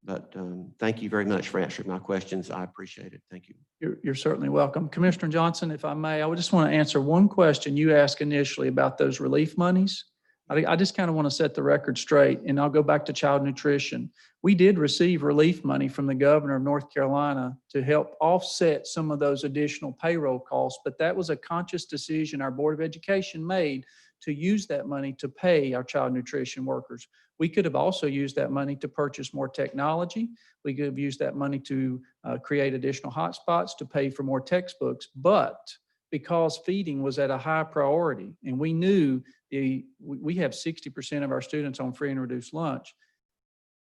B: But thank you very much for answering my questions. I appreciate it. Thank you.
D: You're certainly welcome. Commissioner Johnson, if I may, I would just want to answer one question you asked initially about those relief monies. I just kind of want to set the record straight, and I'll go back to child nutrition. We did receive relief money from the governor of North Carolina to help offset some of those additional payroll costs, but that was a conscious decision our Board of Education made to use that money to pay our child nutrition workers. We could have also used that money to purchase more technology. We could have used that money to create additional hotspots, to pay for more textbooks, but because feeding was at a high priority, and we knew we have 60% of our students on free and reduced lunch.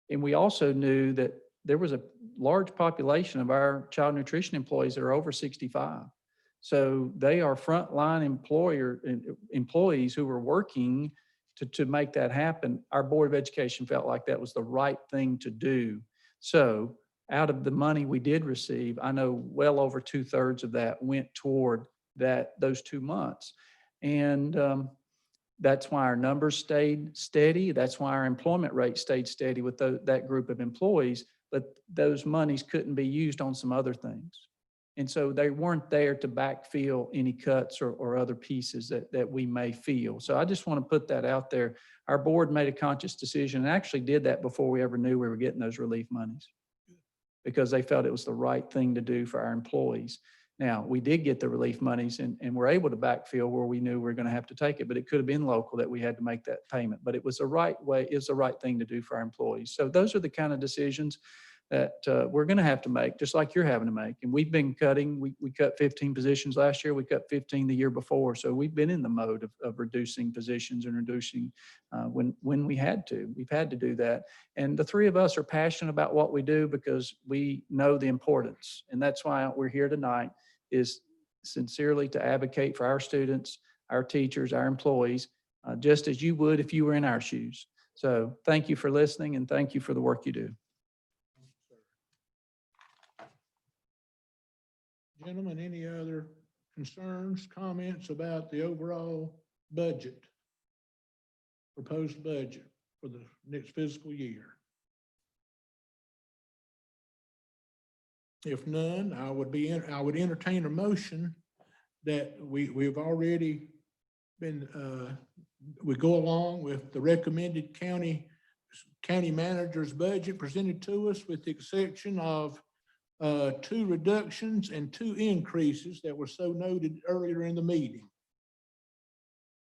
D: And we also knew that there was a large population of our child nutrition employees that are over 65. So they are frontline employees who were working to make that happen. Our Board of Education felt like that was the right thing to do. So out of the money we did receive, I know well over 2/3 of that went toward those 2 months. And that's why our numbers stayed steady. That's why our employment rate stayed steady with that group of employees, but those monies couldn't be used on some other things. And so they weren't there to backfill any cuts or other pieces that we may feel. So I just want to put that out there. Our board made a conscious decision and actually did that before we ever knew we were getting those relief monies, because they felt it was the right thing to do for our employees. Now, we did get the relief monies and we're able to backfill where we knew we were going to have to take it, but it could have been local that we had to make that payment. But it was the right way, it's the right thing to do for our employees. So those are the kind of decisions that we're going to have to make, just like you're having to make. And we've been cutting, we cut 15 positions last year, we cut 15 the year before. So we've been in the mode of reducing positions and reducing when we had to. We've had to do that. And the three of us are passionate about what we do because we know the importance. And that's why we're here tonight, is sincerely to advocate for our students, our teachers, our employees, just as you would if you were in our shoes. So thank you for listening and thank you for the work you do.
A: Gentlemen, any other concerns, comments about the overall budget, proposed budget for the next fiscal year? If none, I would entertain a motion that we've already been, we go along with the recommended county county manager's budget presented to us with the exception of 2 reductions and 2 increases that were so noted earlier in the meeting.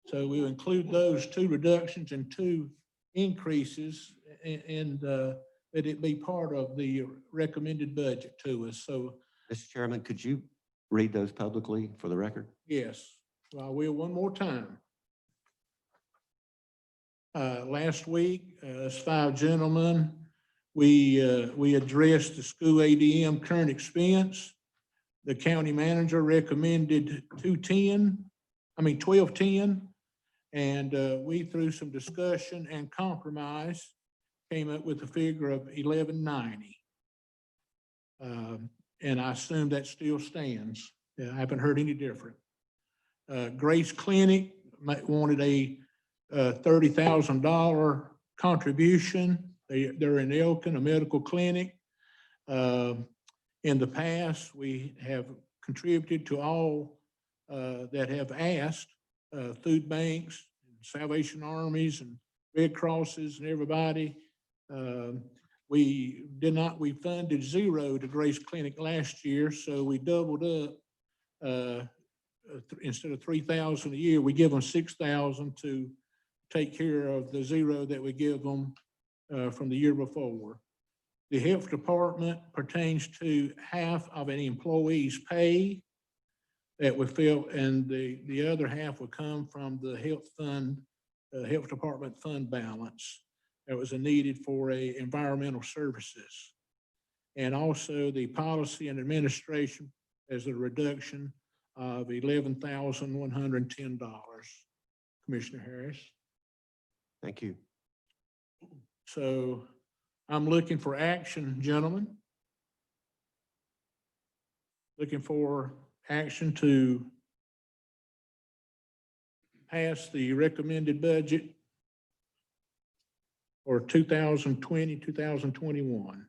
A: So we'll include those 2 reductions and 2 increases and that it be part of the recommended budget to us. So
B: Mr. Chairman, could you read those publicly for the record?
A: yes, I will one more time. Last week, us 5 gentlemen, we addressed the school ADM current expense. The county manager recommended 1210, and we, through some discussion and compromise, came up with a figure of 1190. And I assume that still stands. I haven't heard any different. Grace Clinic wanted a $30,000 contribution. They're in Elkin, a medical clinic. In the past, we have contributed to all that have asked, food banks, Salvation Armies, and Red Crosses, and everybody. We funded 0 to Grace Clinic last year, so we doubled up. Instead of 3,000 a year, we give them 6,000 to take care of the 0 that we give them from the year before. The health department pertains to half of an employee's pay that we feel, and the other half will come from the health department fund balance that was needed for environmental services. And also the policy and administration as a reduction of $11,110. Commissioner Harris.
B: Thank you.
A: So I'm looking for action, gentlemen. Looking for action to pass the recommended budget for 2020, 2021.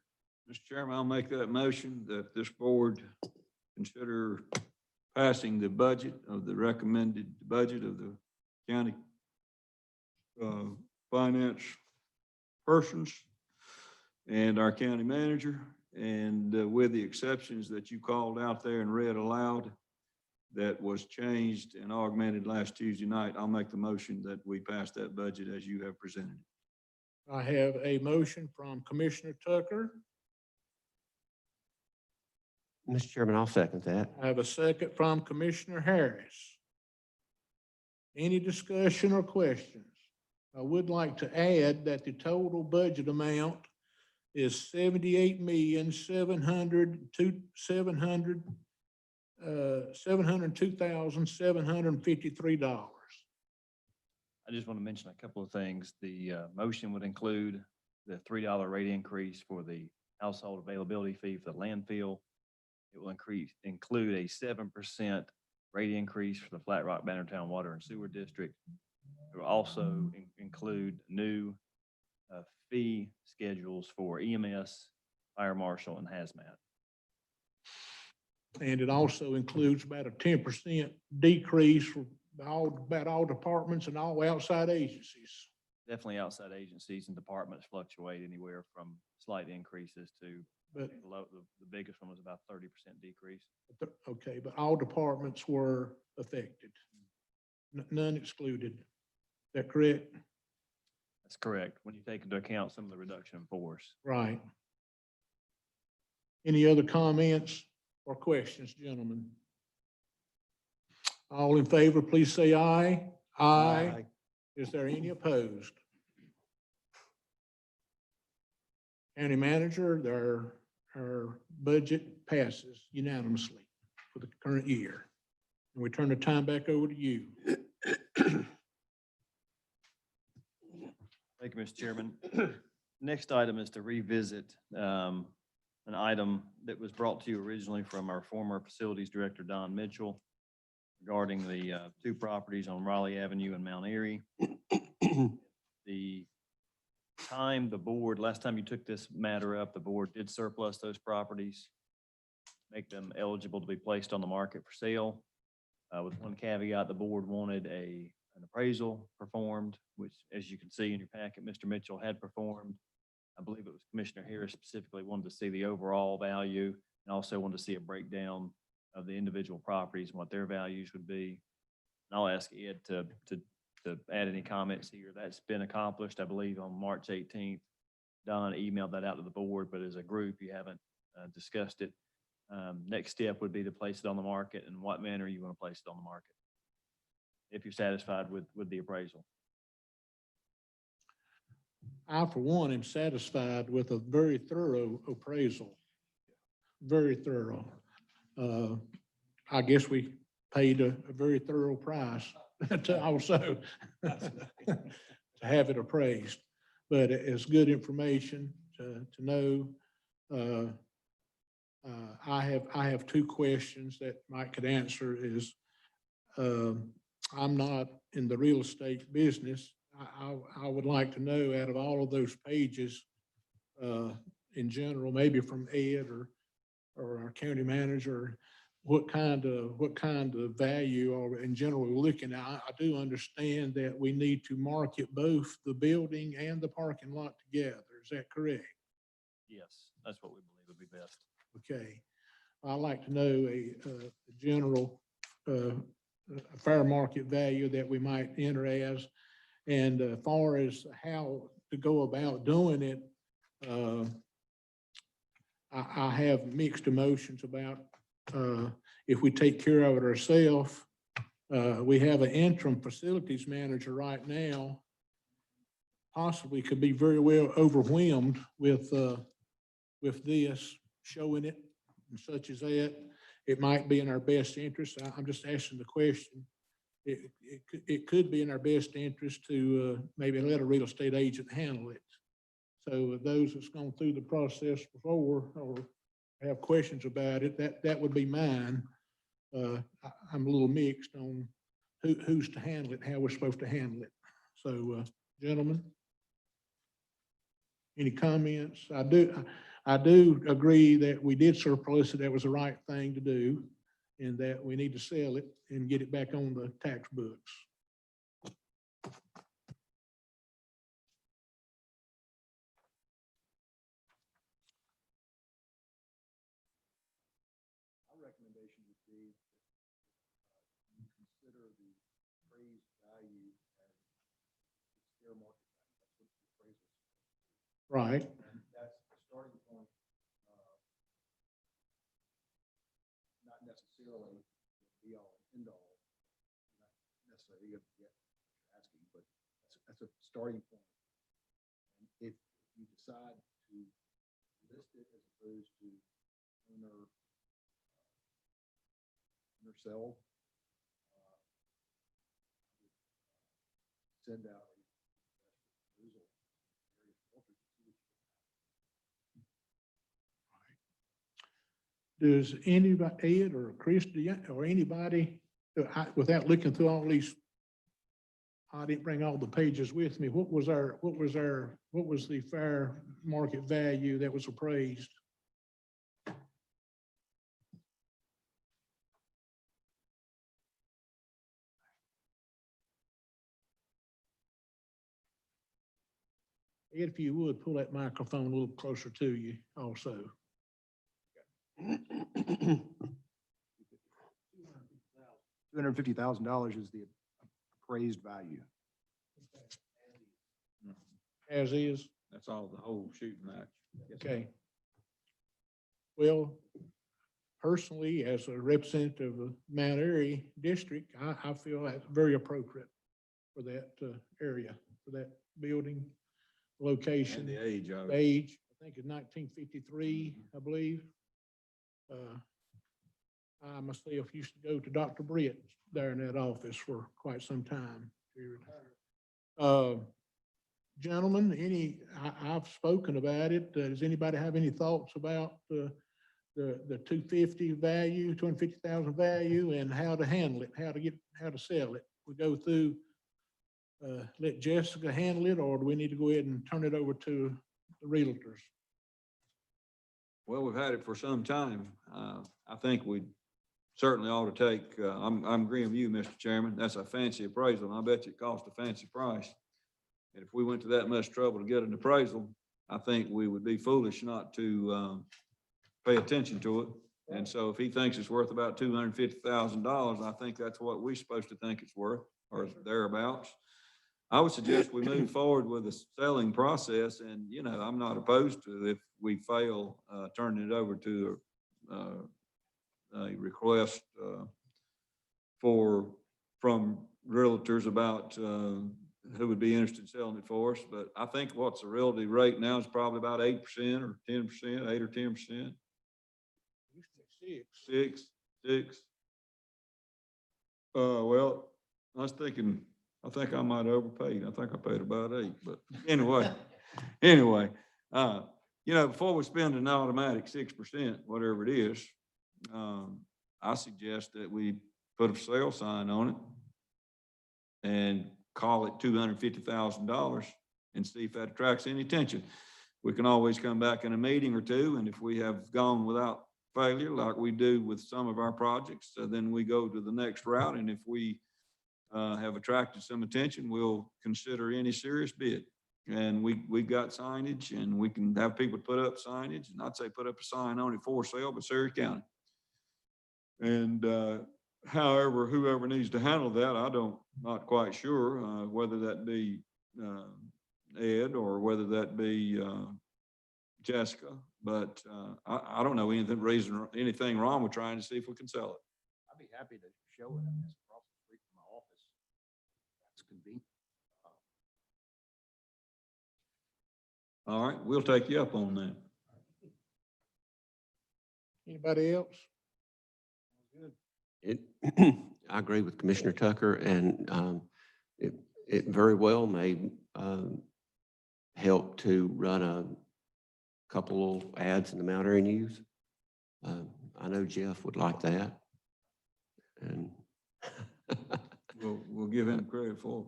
I: Mr. Chairman, I'll make that motion that this board consider passing the budget of the recommended budget of the county finance persons and our county manager, and with the exceptions that you called out there and read aloud that was changed and augmented last Tuesday night, I'll make the motion that we pass that budget as you have presented.
A: I have a motion from Commissioner Tucker.
B: Mr. Chairman, I'll second that.
A: I have a second from Commissioner Harris. Any discussion or questions? I would like to add that the total budget amount is $78,702,753.
E: I just want to mention a couple of things. The motion would include the $3 rate increase for the household availability fee for the landfill. It will include a 7% rate increase for the Flat Rock Bannertown Water and Sewer District. It will also include new fee schedules for EMS, fire marshal, and hazmat.
A: And it also includes about a 10% decrease for about all departments and all outside agencies.
E: Definitely outside agencies and departments fluctuate anywhere from slight increases to
A: But,
E: the biggest one was about 30% decrease.
A: okay, but all departments were affected. None excluded. Is that correct?
E: That's correct. When you take into account some of the reduction in force.
A: Right. Any other comments or questions, gentlemen? All in favor, please say aye. Aye. Is there any opposed? County manager, our budget passes unanimously for the current year. And we turn the time back over to you.
E: Thank you, Mr. Chairman. Next item is to revisit an item that was brought to you originally from our former facilities director, Don Mitchell, regarding the 2 properties on Raleigh Avenue and Mount Airy. Last time you took this matter up, the board did surplus those properties, make them eligible to be placed on the market for sale. With one caveat, the board wanted a an appraisal performed, which, as you can see in your packet, Mr. Mitchell had performed. I believe it was Commissioner Harris specifically wanted to see the overall value and also wanted to see a breakdown of the individual properties and what their values would be. And I'll ask Ed to add any comments here. That's been accomplished, I believe, on March 18th. Don emailed that out to the board, but as a group, you haven't discussed it. Next step would be to place it on the market, and what manner you want to place it on the market, if you're satisfied with the appraisal.
A: I, for one, am satisfied with a very thorough appraisal. Very thorough. I guess we paid a very thorough price to also to have it appraised. But it's good information to know. I have two questions that Mike could answer is, I'm not in the real estate business. I would like to know, out of all of those pages, in general, maybe from Ed or our county manager, what kind of value or in general we're looking at. I do understand that we need to market both the building and the parking lot together. Is that correct?
E: Yes, that's what we believe would be best.
A: Okay. I'd like to know a general fair market value that we might enter as. And as far as how to go about doing it, I have mixed emotions about if we take care of it ourselves. We have an interim facilities manager right now, possibly could be very well overwhelmed with this, showing it and such as that. It might be in our best interest. I'm just asking the question. It could be in our best interest to maybe let a real estate agent handle it. So those that's gone through the process before or have questions about it, that would be mine. I'm a little mixed on who's to handle it, how we're supposed to handle it. So, gentlemen, any comments? I do agree that we did surplus it. That was the right thing to do, and that we need to sell it and get it back on the tax books.
C: Our recommendation would be that you consider the appraised value as its fair market value. That's what the appraisal is.
A: Right.
C: And that's the starting point, not necessarily be all and end all. Not necessarily what you're asking, but that's a starting point. And if you decide to list it as opposed to owner sell, send out a proposal, various filters to see what you
A: Does anybody, Ed or Chris, or anybody, without looking through all these, I didn't bring all the pages with me. What was the fair market value that was appraised? Ed, if you would, pull that microphone a little closer to you also.
C: $250,000 is the appraised value.
A: As is?
I: That's all, the whole shooting match.
A: Okay. Well, personally, as a representative of Mount Airy District, I feel that's very appropriate for that area, for that building location.
I: And the age of it.
A: Age, I think it's 1953, I believe. I myself used to go to Dr. Britt there in that office for quite some time. Gentlemen, I've spoken about it. Does anybody have any thoughts about the 250 value, 250,000 value, and how to handle it, how to sell it? We go through, let Jessica handle it, or do we need to go ahead and turn it over to the realtors?
I: Well, we've had it for some time. I think we certainly ought to take, I'm agreeing with you, Mr. Chairman. That's a fancy appraisal, and I bet you it cost a fancy price. And if we went to that much trouble to get an appraisal, I think we would be foolish not to, pay attention to it. And so if he thinks it's worth about $250,000, I think that's what we're supposed to think it's worth, or thereabouts. I would suggest we move forward with the selling process, and, you know, I'm not opposed to if we fail, turning it over to, a request, from realtors about, who would be interested in selling it for us. But I think what's the realty rate now is probably about 8% or 10%, 8 or 10%. Six. Well, I was thinking, I think I might have overpaid. I think I paid about 8, but anyway, you know, before we spend an automatic 6%, whatever it is, I suggest that we put a for sale sign on it and call it $250,000 and see if that attracts any attention. We can always come back in a meeting or two, and if we have gone without failure, like we do with some of our projects, then we go to the next route. And if we have attracted some attention, we'll consider any serious bid. And we got signage, and we can have people put up signage, and I'd say put up a sign on it for sale, but Surry County. And however, whoever needs to handle that, not quite sure, whether that be Ed or whether that be Jessica, but I don't know anything wrong with trying to see if we can sell it.
C: I'd be happy to show it. I mean, it's across the street from my office. That's convenient.
I: All right, we'll take you up on that.
A: Anybody else?
B: I agree with Commissioner Tucker, and it very well may help to run a couple of ads in the Mount Airy News. I know Jeff would like that. And
I: We'll give him credit for it.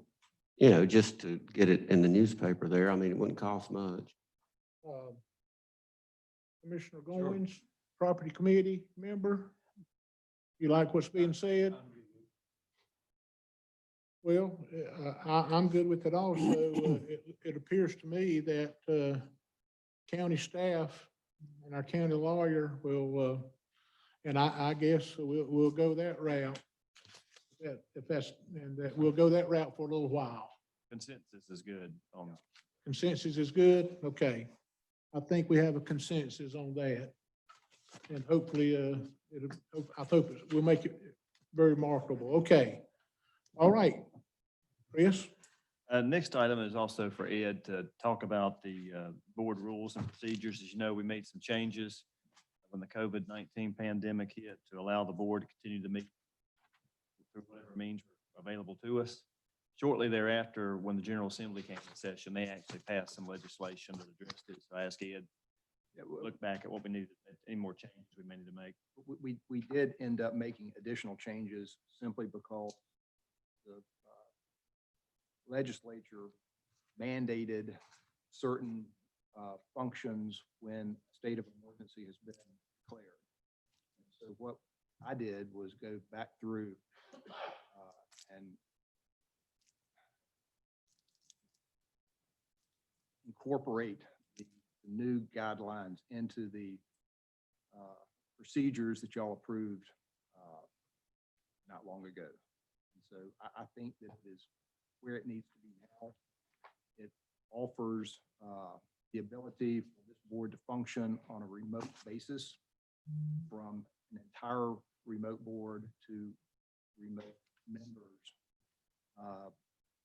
B: you know, just to get it in the newspaper there. I mean, it wouldn't cost much.
A: Commissioner Goins, property committee member, you like what's being said? Well, I'm good with it also. It appears to me that county staff and our county lawyer will, and I guess we'll go that route. We'll go that route for a little while.
E: Consensus is good on.
A: Consensus is good? Okay. I think we have a consensus on that. And hopefully, I hope we'll make it very marketable. Okay. All right. Chris?
E: Next item is also for Ed to talk about the board rules and procedures. As you know, we made some changes when the COVID-19 pandemic hit to allow the board to continue to meet through whatever means were available to us. Shortly thereafter, when the General Assembly came in session, they actually passed some legislation that addressed it. So I asked Ed, look back at what we needed, any more changes we may need to make.
C: We did end up making additional changes simply because the legislature mandated certain functions when a state of emergency has been declared. And so what I did was go back through and incorporate the new guidelines into the procedures that y'all approved not long ago. And so I think that it is where it needs to be now. It offers the ability for this board to function on a remote basis, from an entire remote board to remote members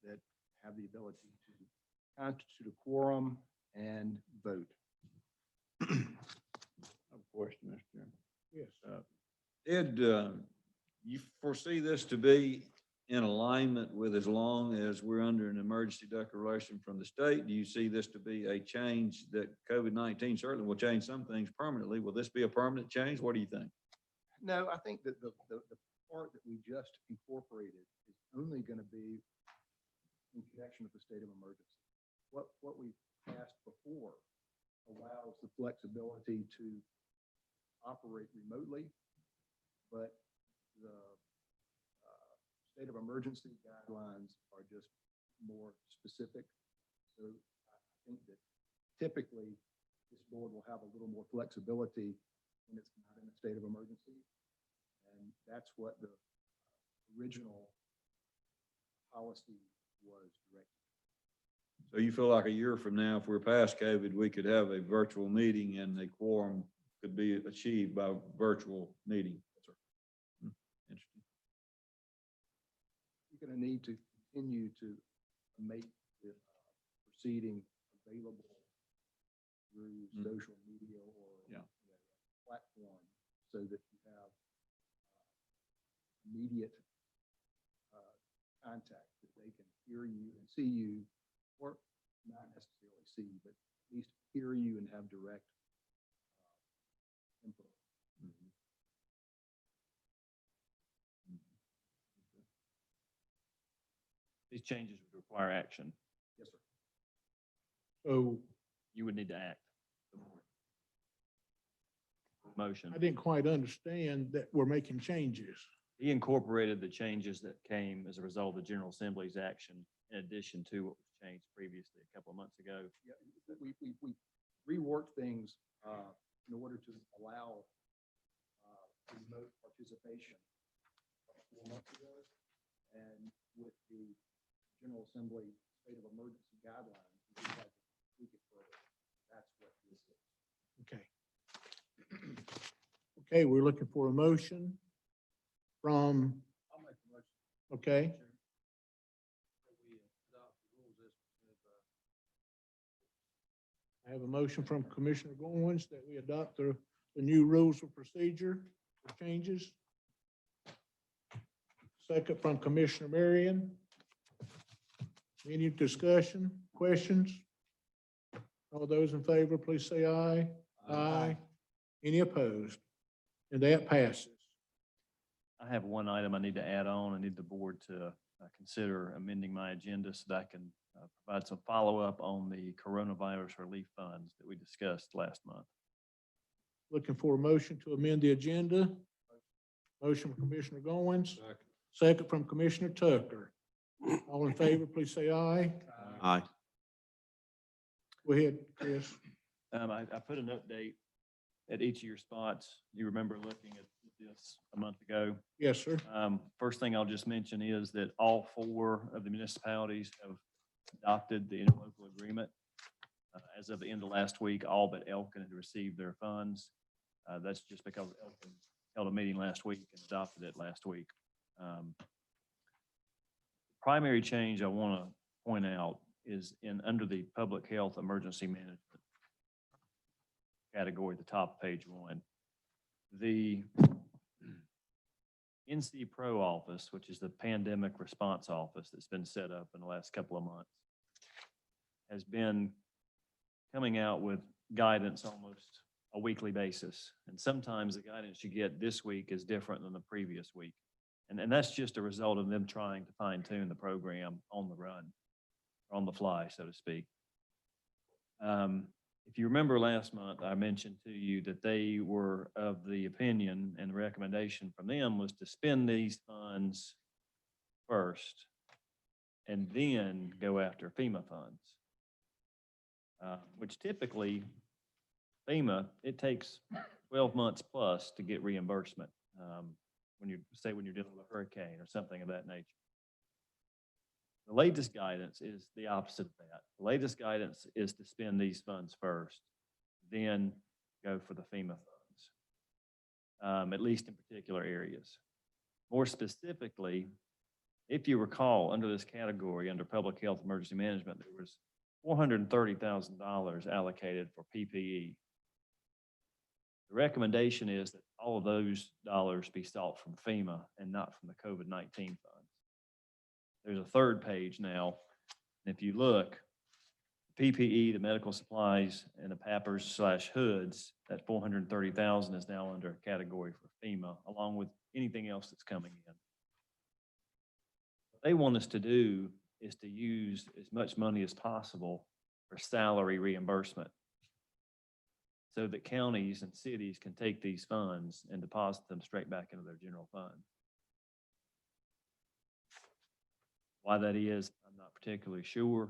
C: that have the ability to constitute a quorum and vote.
I: I have a question, Mr. Chairman.
A: Yes.
I: Ed, you foresee this to be in alignment with, as long as we're under an emergency declaration from the state? Do you see this to be a change that COVID-19 certainly will change some things permanently? Will this be a permanent change? What do you think?
C: No, I think that the part that we just incorporated is only going to be in connection with the state of emergency. What we passed before allows the flexibility to operate remotely, but the state of emergency guidelines are just more specific. So I think that typically this board will have a little more flexibility when it's not in a state of emergency. And that's what the original policy was directed.
I: So you feel like a year from now, if we're past COVID, we could have a virtual meeting and a quorum could be achieved by virtual meeting? Interesting.
C: You're going to need to continue to make the proceeding available through social media or platform so that you have immediate contact, that they can hear you and see you, or not necessarily see, but at least hear you and have direct input.
E: These changes would require action.
C: Yes, sir.
A: So
E: You would need to act. Motion.
A: I didn't quite understand that we're making changes.
E: He incorporated the changes that came as a result of the General Assembly's action in addition to what was changed previously a couple of months ago.
C: Yeah, we reworked things in order to allow remote participation 4 months ago. And with the General Assembly state of emergency guidelines, we just had to tweak it further. That's what this is.
A: Okay. Okay, we're looking for a motion from,
C: I'll make the motion.
A: okay, I have a motion from Commissioner Goins that we adopt the new rules of procedure for changes. Second from Commissioner Marion. Any discussion, questions? All those in favor, please say aye. Aye. Any opposed? And that passes.
E: I have one item I need to add on. I need the board to consider amending my agenda so that I can provide some follow-up on the coronavirus relief funds that we discussed last month.
A: Looking for a motion to amend the agenda. Motion from Commissioner Goins. Second from Commissioner Tucker. All in favor, please say aye.
B: Aye.
A: Go ahead, Chris.
E: I put an update at each of your spots. You remember looking at this a month ago.
A: Yes, sir.
E: First thing I'll just mention is that all 4 of the municipalities have adopted the interlocal agreement. As of the end of last week, all but Elkin had received their funds. That's just because Elkin held a meeting last week and adopted it last week. Primary change I want to point out is under the public health emergency management category, the top of page 1. The NC Pro office, which is the pandemic response office that's been set up in the last couple of months, has been coming out with guidance almost a weekly basis. And sometimes the guidance you get this week is different than the previous week. And that's just a result of them trying to fine tune the program on the run, on the fly, so to speak. If you remember last month, I mentioned to you that they were of the opinion, and the recommendation from them was to spend these funds first and then go after FEMA funds, which typically FEMA, it takes 12 months plus to get reimbursement. When you're dealing with a hurricane or something of that nature. The latest guidance is the opposite of that. The latest guidance is to spend these funds first, then go for the FEMA funds, at least in particular areas. More specifically, if you recall, under this category, under public health emergency management, there was $430,000 allocated for PPE. The recommendation is that all of those dollars be sought from FEMA and not from the COVID-19 funds. There's a third page now. And if you look, PPE, the medical supplies, and the PAPRs/hoods, that 430,000 is now under a category for FEMA, along with anything else that's coming in. What they want us to do is to use as much money as possible for salary reimbursement, so that counties and cities can take these funds and deposit them straight back into their general fund. Why that is, I'm not particularly sure.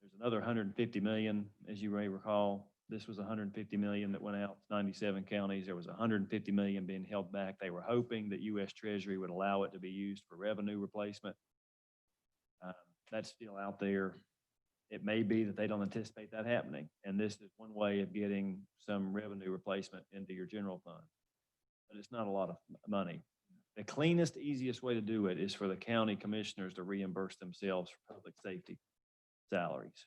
E: There's another 150 million, as you may recall. This was 150 million that went out to 97 counties. There was 150 million being held back. They were hoping that U.S. Treasury would allow it to be used for revenue replacement. That's still out there. It may be that they don't anticipate that happening, and this is one way of getting some revenue replacement into your general fund. But it's not a lot of money. The cleanest, easiest way to do it is for the county commissioners to reimburse themselves for public safety salaries.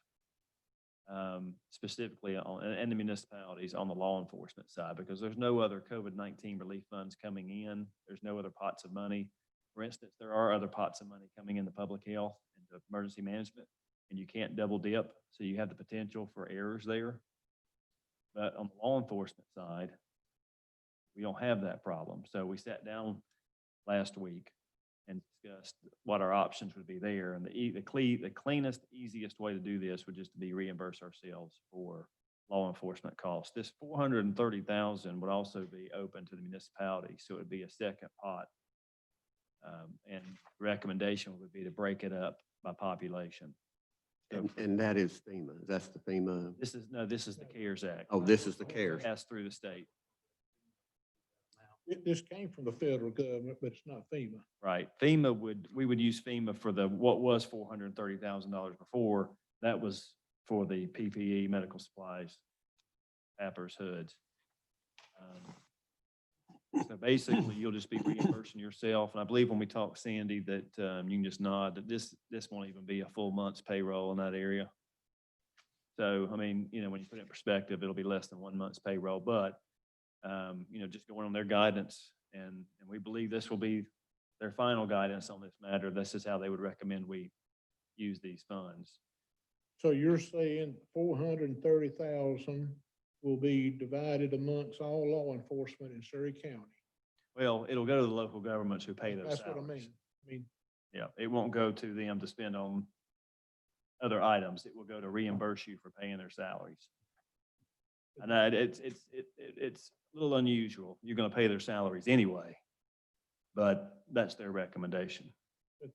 E: Specifically and the municipalities on the law enforcement side, because there's no other COVID-19 relief funds coming in. There's no other pots of money. For instance, there are other pots of money coming into public health and emergency management, and you can't double dip. So you have the potential for errors there. But on the law enforcement side, we don't have that problem. So we sat down last week and discussed what our options would be there. And the cleanest, easiest way to do this would just be reimburse ourselves for law enforcement costs. This 430,000 would also be open to the municipality, so it would be a second pot. And recommendation would be to break it up by population. So
B: And that is FEMA. That's the FEMA.
E: this is the CARES Act.
B: Oh, this is the CARES.
E: Passed through the state,
A: This came from the federal government, but it's not FEMA.
E: right? We would use FEMA for what was $430,000 before. That was for the PPE, medical supplies, PAPRs, hoods. So basically, you'll just be reimbursing yourself. And I believe when we talked, Sandy, that you can just nod that this won't even be a full month's payroll in that area. So, I mean, when you put it in perspective, it'll be less than 1 month's payroll, but, just going on their guidance. And we believe this will be their final guidance on this matter. This is how they would recommend we use these funds.
A: So you're saying 430,000 will be divided amongst all law enforcement in Surry County?
E: Well, it'll go to the local governments who pay those
A: That's what I
E: salaries.
A: mean. I mean,
E: Yeah, it won't go to them to spend on other items. It will go to reimburse you for paying their salaries. And it's a little unusual. You're gonna pay their salaries anyway, but that's their recommendation.
A: but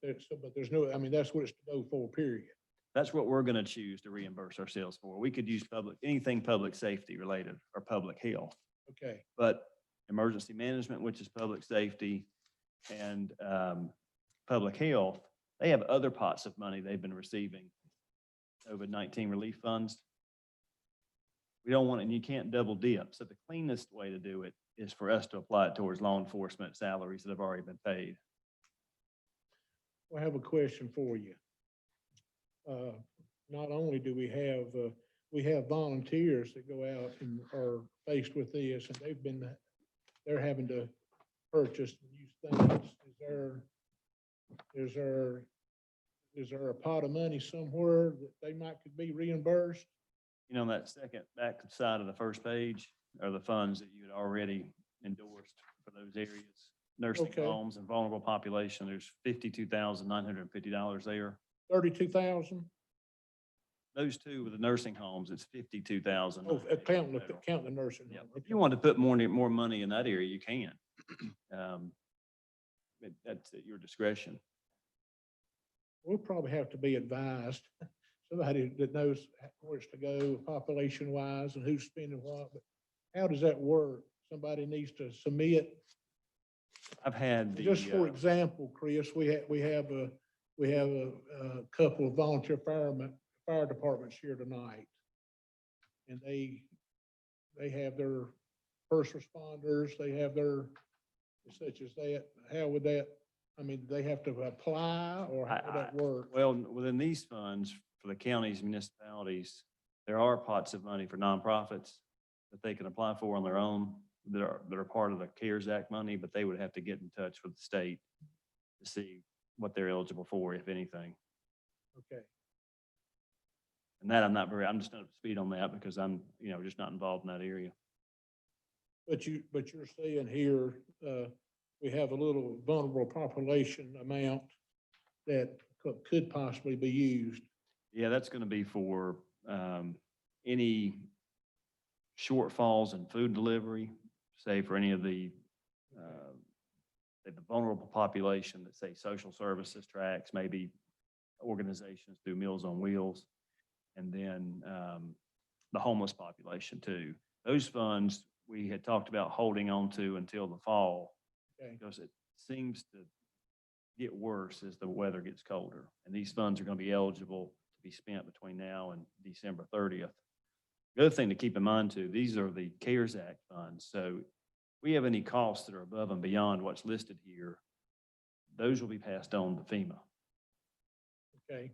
A: there's no, I mean, that's what it's to go for, period.
E: That's what we're gonna choose to reimburse ourselves for. We could use anything public safety related or public health.
A: Okay.
E: But emergency management, which is public safety, and public health, they have other pots of money they've been receiving, COVID-19 relief funds. We don't want it, and you can't double dip. So the cleanest way to do it is for us to apply it towards law enforcement salaries that have already been paid.
A: I have a question for you. Not only do we have volunteers that go out and are faced with this, and they're having to purchase and use things. Is there a pot of money somewhere that they could be reimbursed?
E: On that second back side of the first page are the funds that you had already endorsed for those areas. Nursing
A: Okay.
E: homes and vulnerable population, there's $52,950 there.
A: 32,000?
E: Those two with the nursing homes, it's 52,000.
A: Oh, counting the nursing
E: Yeah,
A: home.
E: if you want to put more money in that area, you can. That's at your discretion.
A: We'll probably have to be advised, somebody that knows where it's to go, population wise, and who's spending what, but how does that work? Somebody needs to submit.
E: I've had
A: Just for example, Chris, we have a couple of volunteer fire departments here tonight. And they have their first responders, they have their, such as that, how would that, I mean, they have to apply, or how would that work?
E: Well, within these funds for the counties, municipalities, there are pots of money for nonprofits that they can apply for on their own that are part of the CARES Act money, but they would have to get in touch with the state to see what they're eligible for, if anything.
A: Okay.
E: And that I'm just not up to speed on that because I'm, just not involved in that area.
A: But you're saying here, we have a little vulnerable population amount that could possibly be used.
E: Yeah, that's going to be for any shortfalls in food delivery, say for any of the say, the vulnerable population that say social services tracks, maybe organizations do Meals on Wheels, and then the homeless population too. Those funds we had talked about holding on to until the fall,
A: Okay.
E: because it seems to get worse as the weather gets colder. And these funds are going to be eligible to be spent between now and December 30th. The other thing to keep in mind too, these are the CARES Act funds. So if we have any costs that are above and beyond what's listed here, those will be passed on to FEMA.
A: Okay.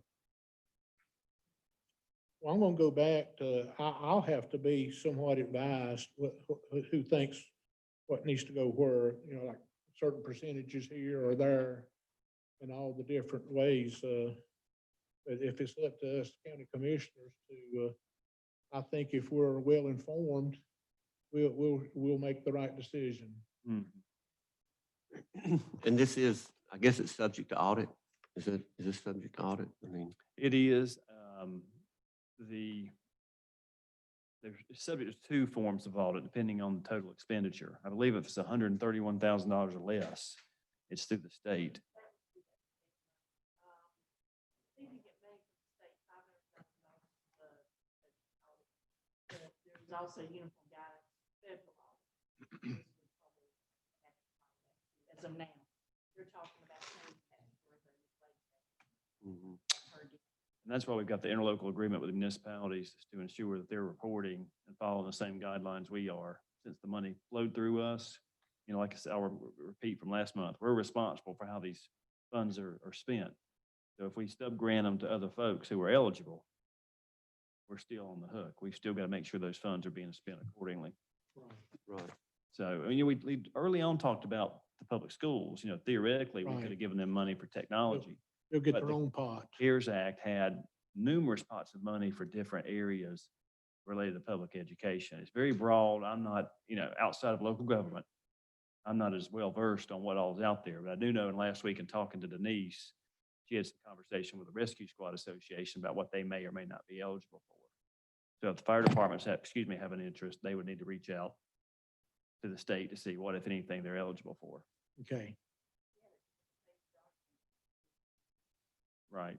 A: Well, I'm gonna go back to, I'll have to be somewhat advised who thinks what needs to go where, you know, like certain percentages here or there and all the different ways. But if it's up to us county commissioners to, I think if we're well informed, we'll make the right decision.
B: And this is, I guess it's subject to audit. Is this subject to audit? I mean,
E: It is, they're subject to two forms of audit depending on the total expenditure. I believe if it's $131,000 or less, it's through the state.
O: There's also uniform guidance, federal audit. As of now, you're talking about changing that for the legislature.
E: And that's why we've got the interlocal agreement with the municipalities, is to ensure that they're reporting and following the same guidelines we are. Since the money flowed through us, you know, like I said, I'll repeat from last month, we're responsible for how these funds are spent. So if we stub grant them to other folks who are eligible, we're still on the hook. We've still got to make sure those funds are being spent accordingly.
B: right.
E: So, I mean, we early on talked about the public schools, you know, theoretically, we
A: Right.
E: could have given them money for technology.
A: They'll get
E: But
A: their
E: the
A: own pot.
E: CARES Act had numerous pots of money for different areas related to public education. It's very broad. I'm not, you know, outside of local government, I'm not as well versed on what all is out there, but I do know in last week in talking to Denise, she had some conversation with the Rescue Squad Association about what they may or may not be eligible for. So if the fire departments have, have an interest, they would need to reach out to the state to see what, if anything, they're eligible for.
A: Okay.
E: Right.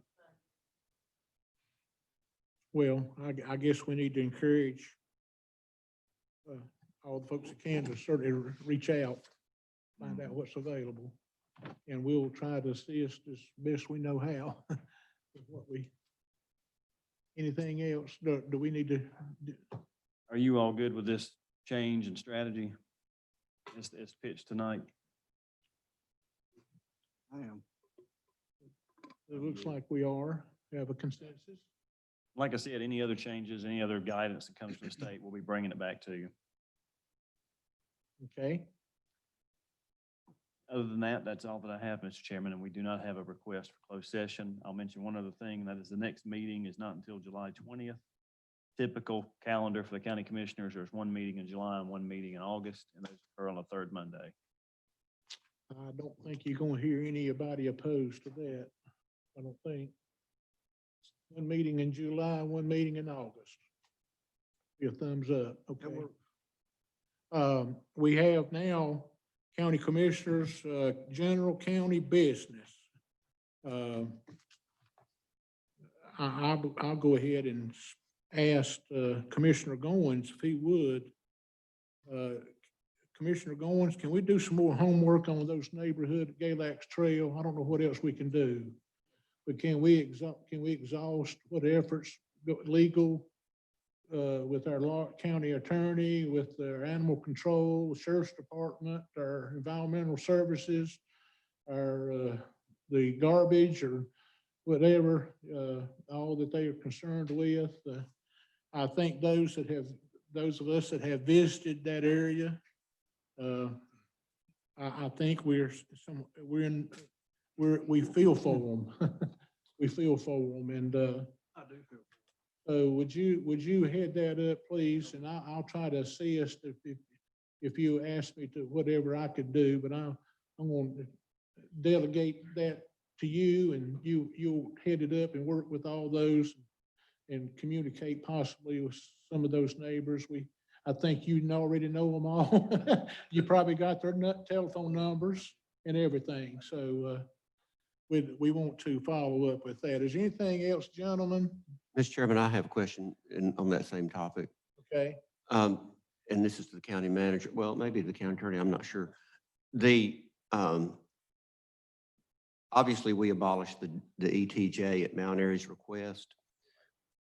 A: Well, I guess we need to encourage all the folks that can to certainly reach out, find out what's available. And we'll try to assist as best we know how. with what we, anything else, do we need to?
E: Are you all good with this change in strategy as pitched tonight?
A: I am. It looks like we have a consensus.
E: Like I said, any other changes, any other guidance that comes from the state, we'll be bringing it back to you.
A: Okay.
E: Other than that, that's all that I have, Mr. Chairman, and we do not have a request for closed session. I'll mention one other thing, and that is the next meeting is not until July 20th. Typical calendar for the county commissioners, there's one meeting in July and one meeting in August, and those occur on the third Monday.
A: I don't think you're gonna hear anybody opposed to that. I don't think. One meeting in July, one meeting in August. Your thumbs up, okay. We have now county commissioners, general county business. I'll go ahead and ask Commissioner Goins if he would. Commissioner Goins, can we do some more homework on those neighborhood Galax Trail? I don't know what else we can do. But can we exhaust what efforts legal with our county attorney, with their animal control, sheriff's department, our environmental services, our the garbage or whatever, all that they are concerned with. I think those of us that have visited that area, I think we feel for them. We feel for them, and
C: I do feel.
A: so would you head that up, please? And I'll try to assist if you ask me to, whatever I could do, but I'm going to delegate that to you, and you'll head it up and work with all those and communicate possibly with some of those neighbors. I think you already know them all. You probably got their telephone numbers and everything. So, we want to follow up with that. Is there anything else, gentlemen?
B: Mr. Chairman, I have a question on that same topic.
A: Okay,
B: And this is to the county manager, well, maybe the county attorney, I'm not sure. The, obviously, we abolished the ETJ at Mount Airy's request.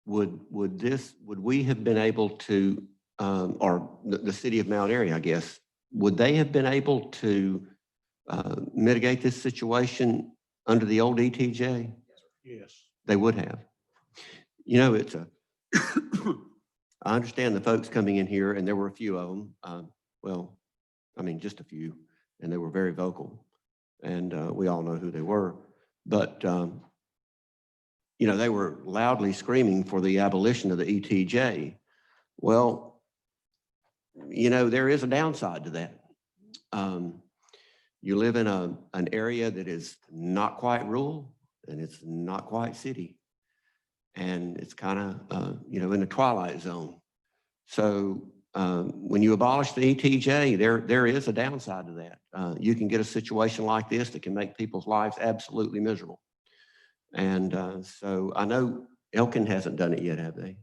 B: Would we have been able to, or the city of Mount Airy, I guess, would they have been able to mitigate this situation under the old ETJ?
A: yes.
B: They would have. You know, it's a, I understand the folks coming in here, and there were a few of them. Well, I mean, just a few, and they were very vocal, and we all know who they were. But, you know, they were loudly screaming for the abolition of the ETJ. Well, you know, there is a downside to that. You live in an area that is not quite rural, and it's not quite city. And it's kind of, you know, in the twilight zone. So when you abolish the ETJ, there is a downside to that. You can get a situation like this that can make people's lives absolutely miserable. And so I know Elkin hasn't done it yet, have they?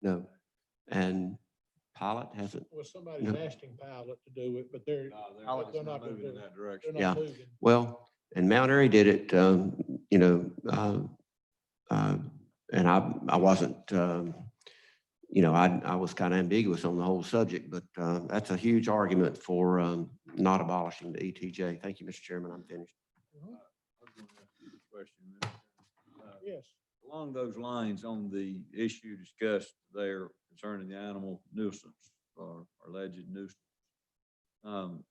B: No. And Pilot hasn't.
A: Well, somebody's
B: No.
A: asking Pilot to do it, but they're
I: Pilot's
A: they're
I: not
A: not gonna
I: moving in
A: do it.
I: that direction.
A: They're not
B: Yeah.
A: moving.
B: Well, and Mount Airy did it, you know, and I wasn't, you know, I was kind of ambiguous on the whole subject, but that's a huge argument for not abolishing the ETJ. Thank you, Mr. Chairman. I'm finished.
A: Mhm.
I: I was gonna ask you a question, Mr.
A: Yes,
I: Along those lines, on the issue discussed there concerning the animal nuisance or alleged nuisance.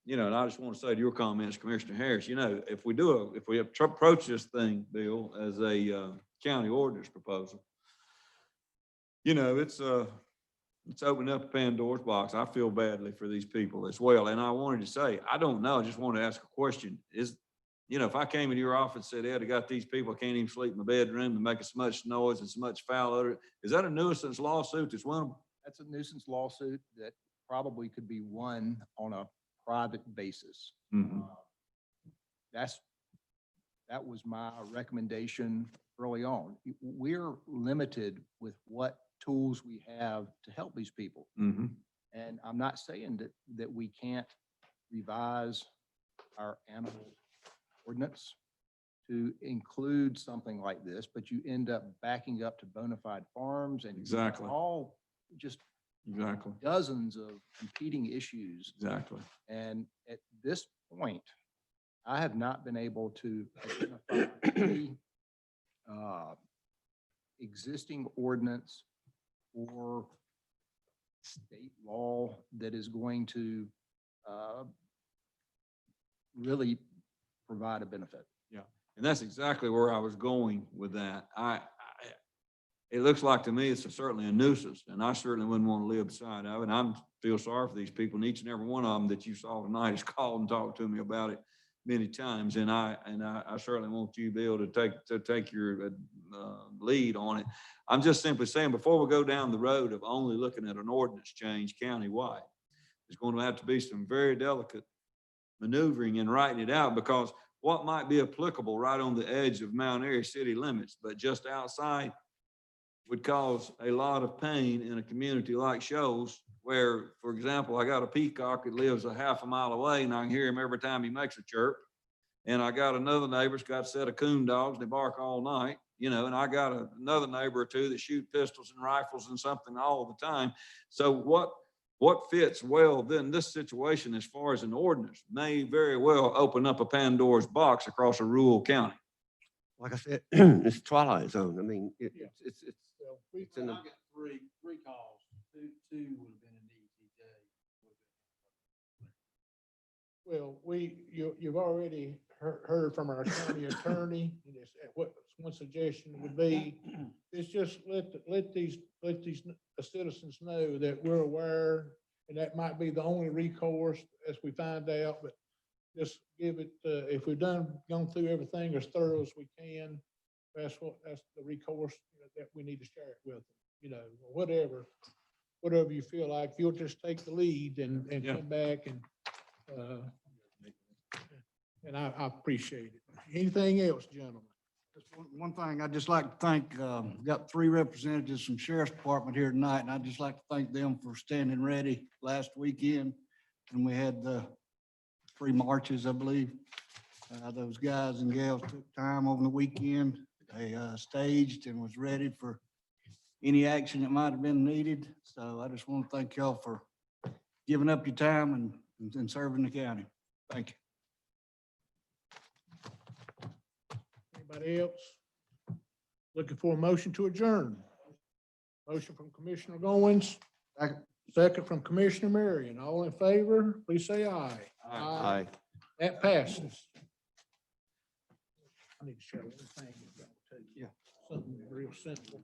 I: You know, and I just want to say to your comments, Commissioner Harris, you know, if we approach this thing, Bill, as a county ordinance proposal, you know, it's opening up a Pandora's box. I feel badly for these people as well. And I wanted to say, I don't know, I just wanted to ask a question. You know, if I came into your office and said, Ed, I got these people, I can't even sleep in my bedroom, they're making so much noise and so much foul odor, is that a nuisance lawsuit that's winnable?
P: That's a nuisance lawsuit that probably could be won on a private basis.
I: Mhm.
P: That was my recommendation early on. We're limited with what tools we have to help these people.
I: Mm-hmm.
P: And I'm not saying that we can't revise our animal ordinance to include something like this, but you end up backing up to bona fide farms and
I: Exactly.
P: all just
I: Exactly.
P: dozens of competing issues.
I: Exactly.
P: And at this point, I have not been able to identify any existing ordinance or state law that is going to really provide a benefit.
I: Yeah. And that's exactly where I was going with that. It looks like to me, it's certainly a nuisance, and I certainly wouldn't want to live beside of it. I feel sorry for these people, and each and every one of them that you saw tonight has called and talked to me about it many times. And I certainly want you to be able to take your lead on it. I'm just simply saying, before we go down the road of only looking at an ordinance change countywide, there's going to have to be some very delicate maneuvering in writing it out, because what might be applicable right on the edge of Mount Airy city limits, but just outside, would cause a lot of pain in a community like Shoals, where, for example, I got a peacock that lives a half a mile away, and I can hear him every time he makes a chirp. And I got another neighbor's got a set of coon dogs, and they bark all night, you know, and I got another neighbor or two that shoot pistols and rifles and something all the time. So what fits well then this situation as far as an ordinance may very well open up a Pandora's box across a rural county.
B: Like I said, it's twilight zone. I mean, it's
A: well,
B: it's in the,
D: Three calls, two would have been in the ETJ.
A: well, you've already heard from our county attorney. What one suggestion would be is just let these citizens know that we're aware, and that might be the only recourse as we find out, but just give it, if we've gone through everything as thorough as we can, that's the recourse that we need to share it with them, you know, whatever you feel like. If you'll just take the lead and
I: Yeah.
A: come back and, And I appreciate it. Anything else, gentlemen?
C: Just one thing, I'd just like to thank, got 3 representatives from Sheriff's Department here tonight, and I'd just like to thank them for standing ready last weekend. And we had the 3 marches, I believe. Those guys and gals took time over the weekend. They staged and was ready for any action that might have been needed. So I just want to thank y'all for giving up your time and serving the county. Thank you.
A: Anybody else? Looking for a motion to adjourn. Motion from Commissioner Goins. Second from Commissioner Marion. All in favor, please say aye.
B: Aye.
A: That passes. I need to share one thing with y'all too.
C: Yeah.
A: Something real simple.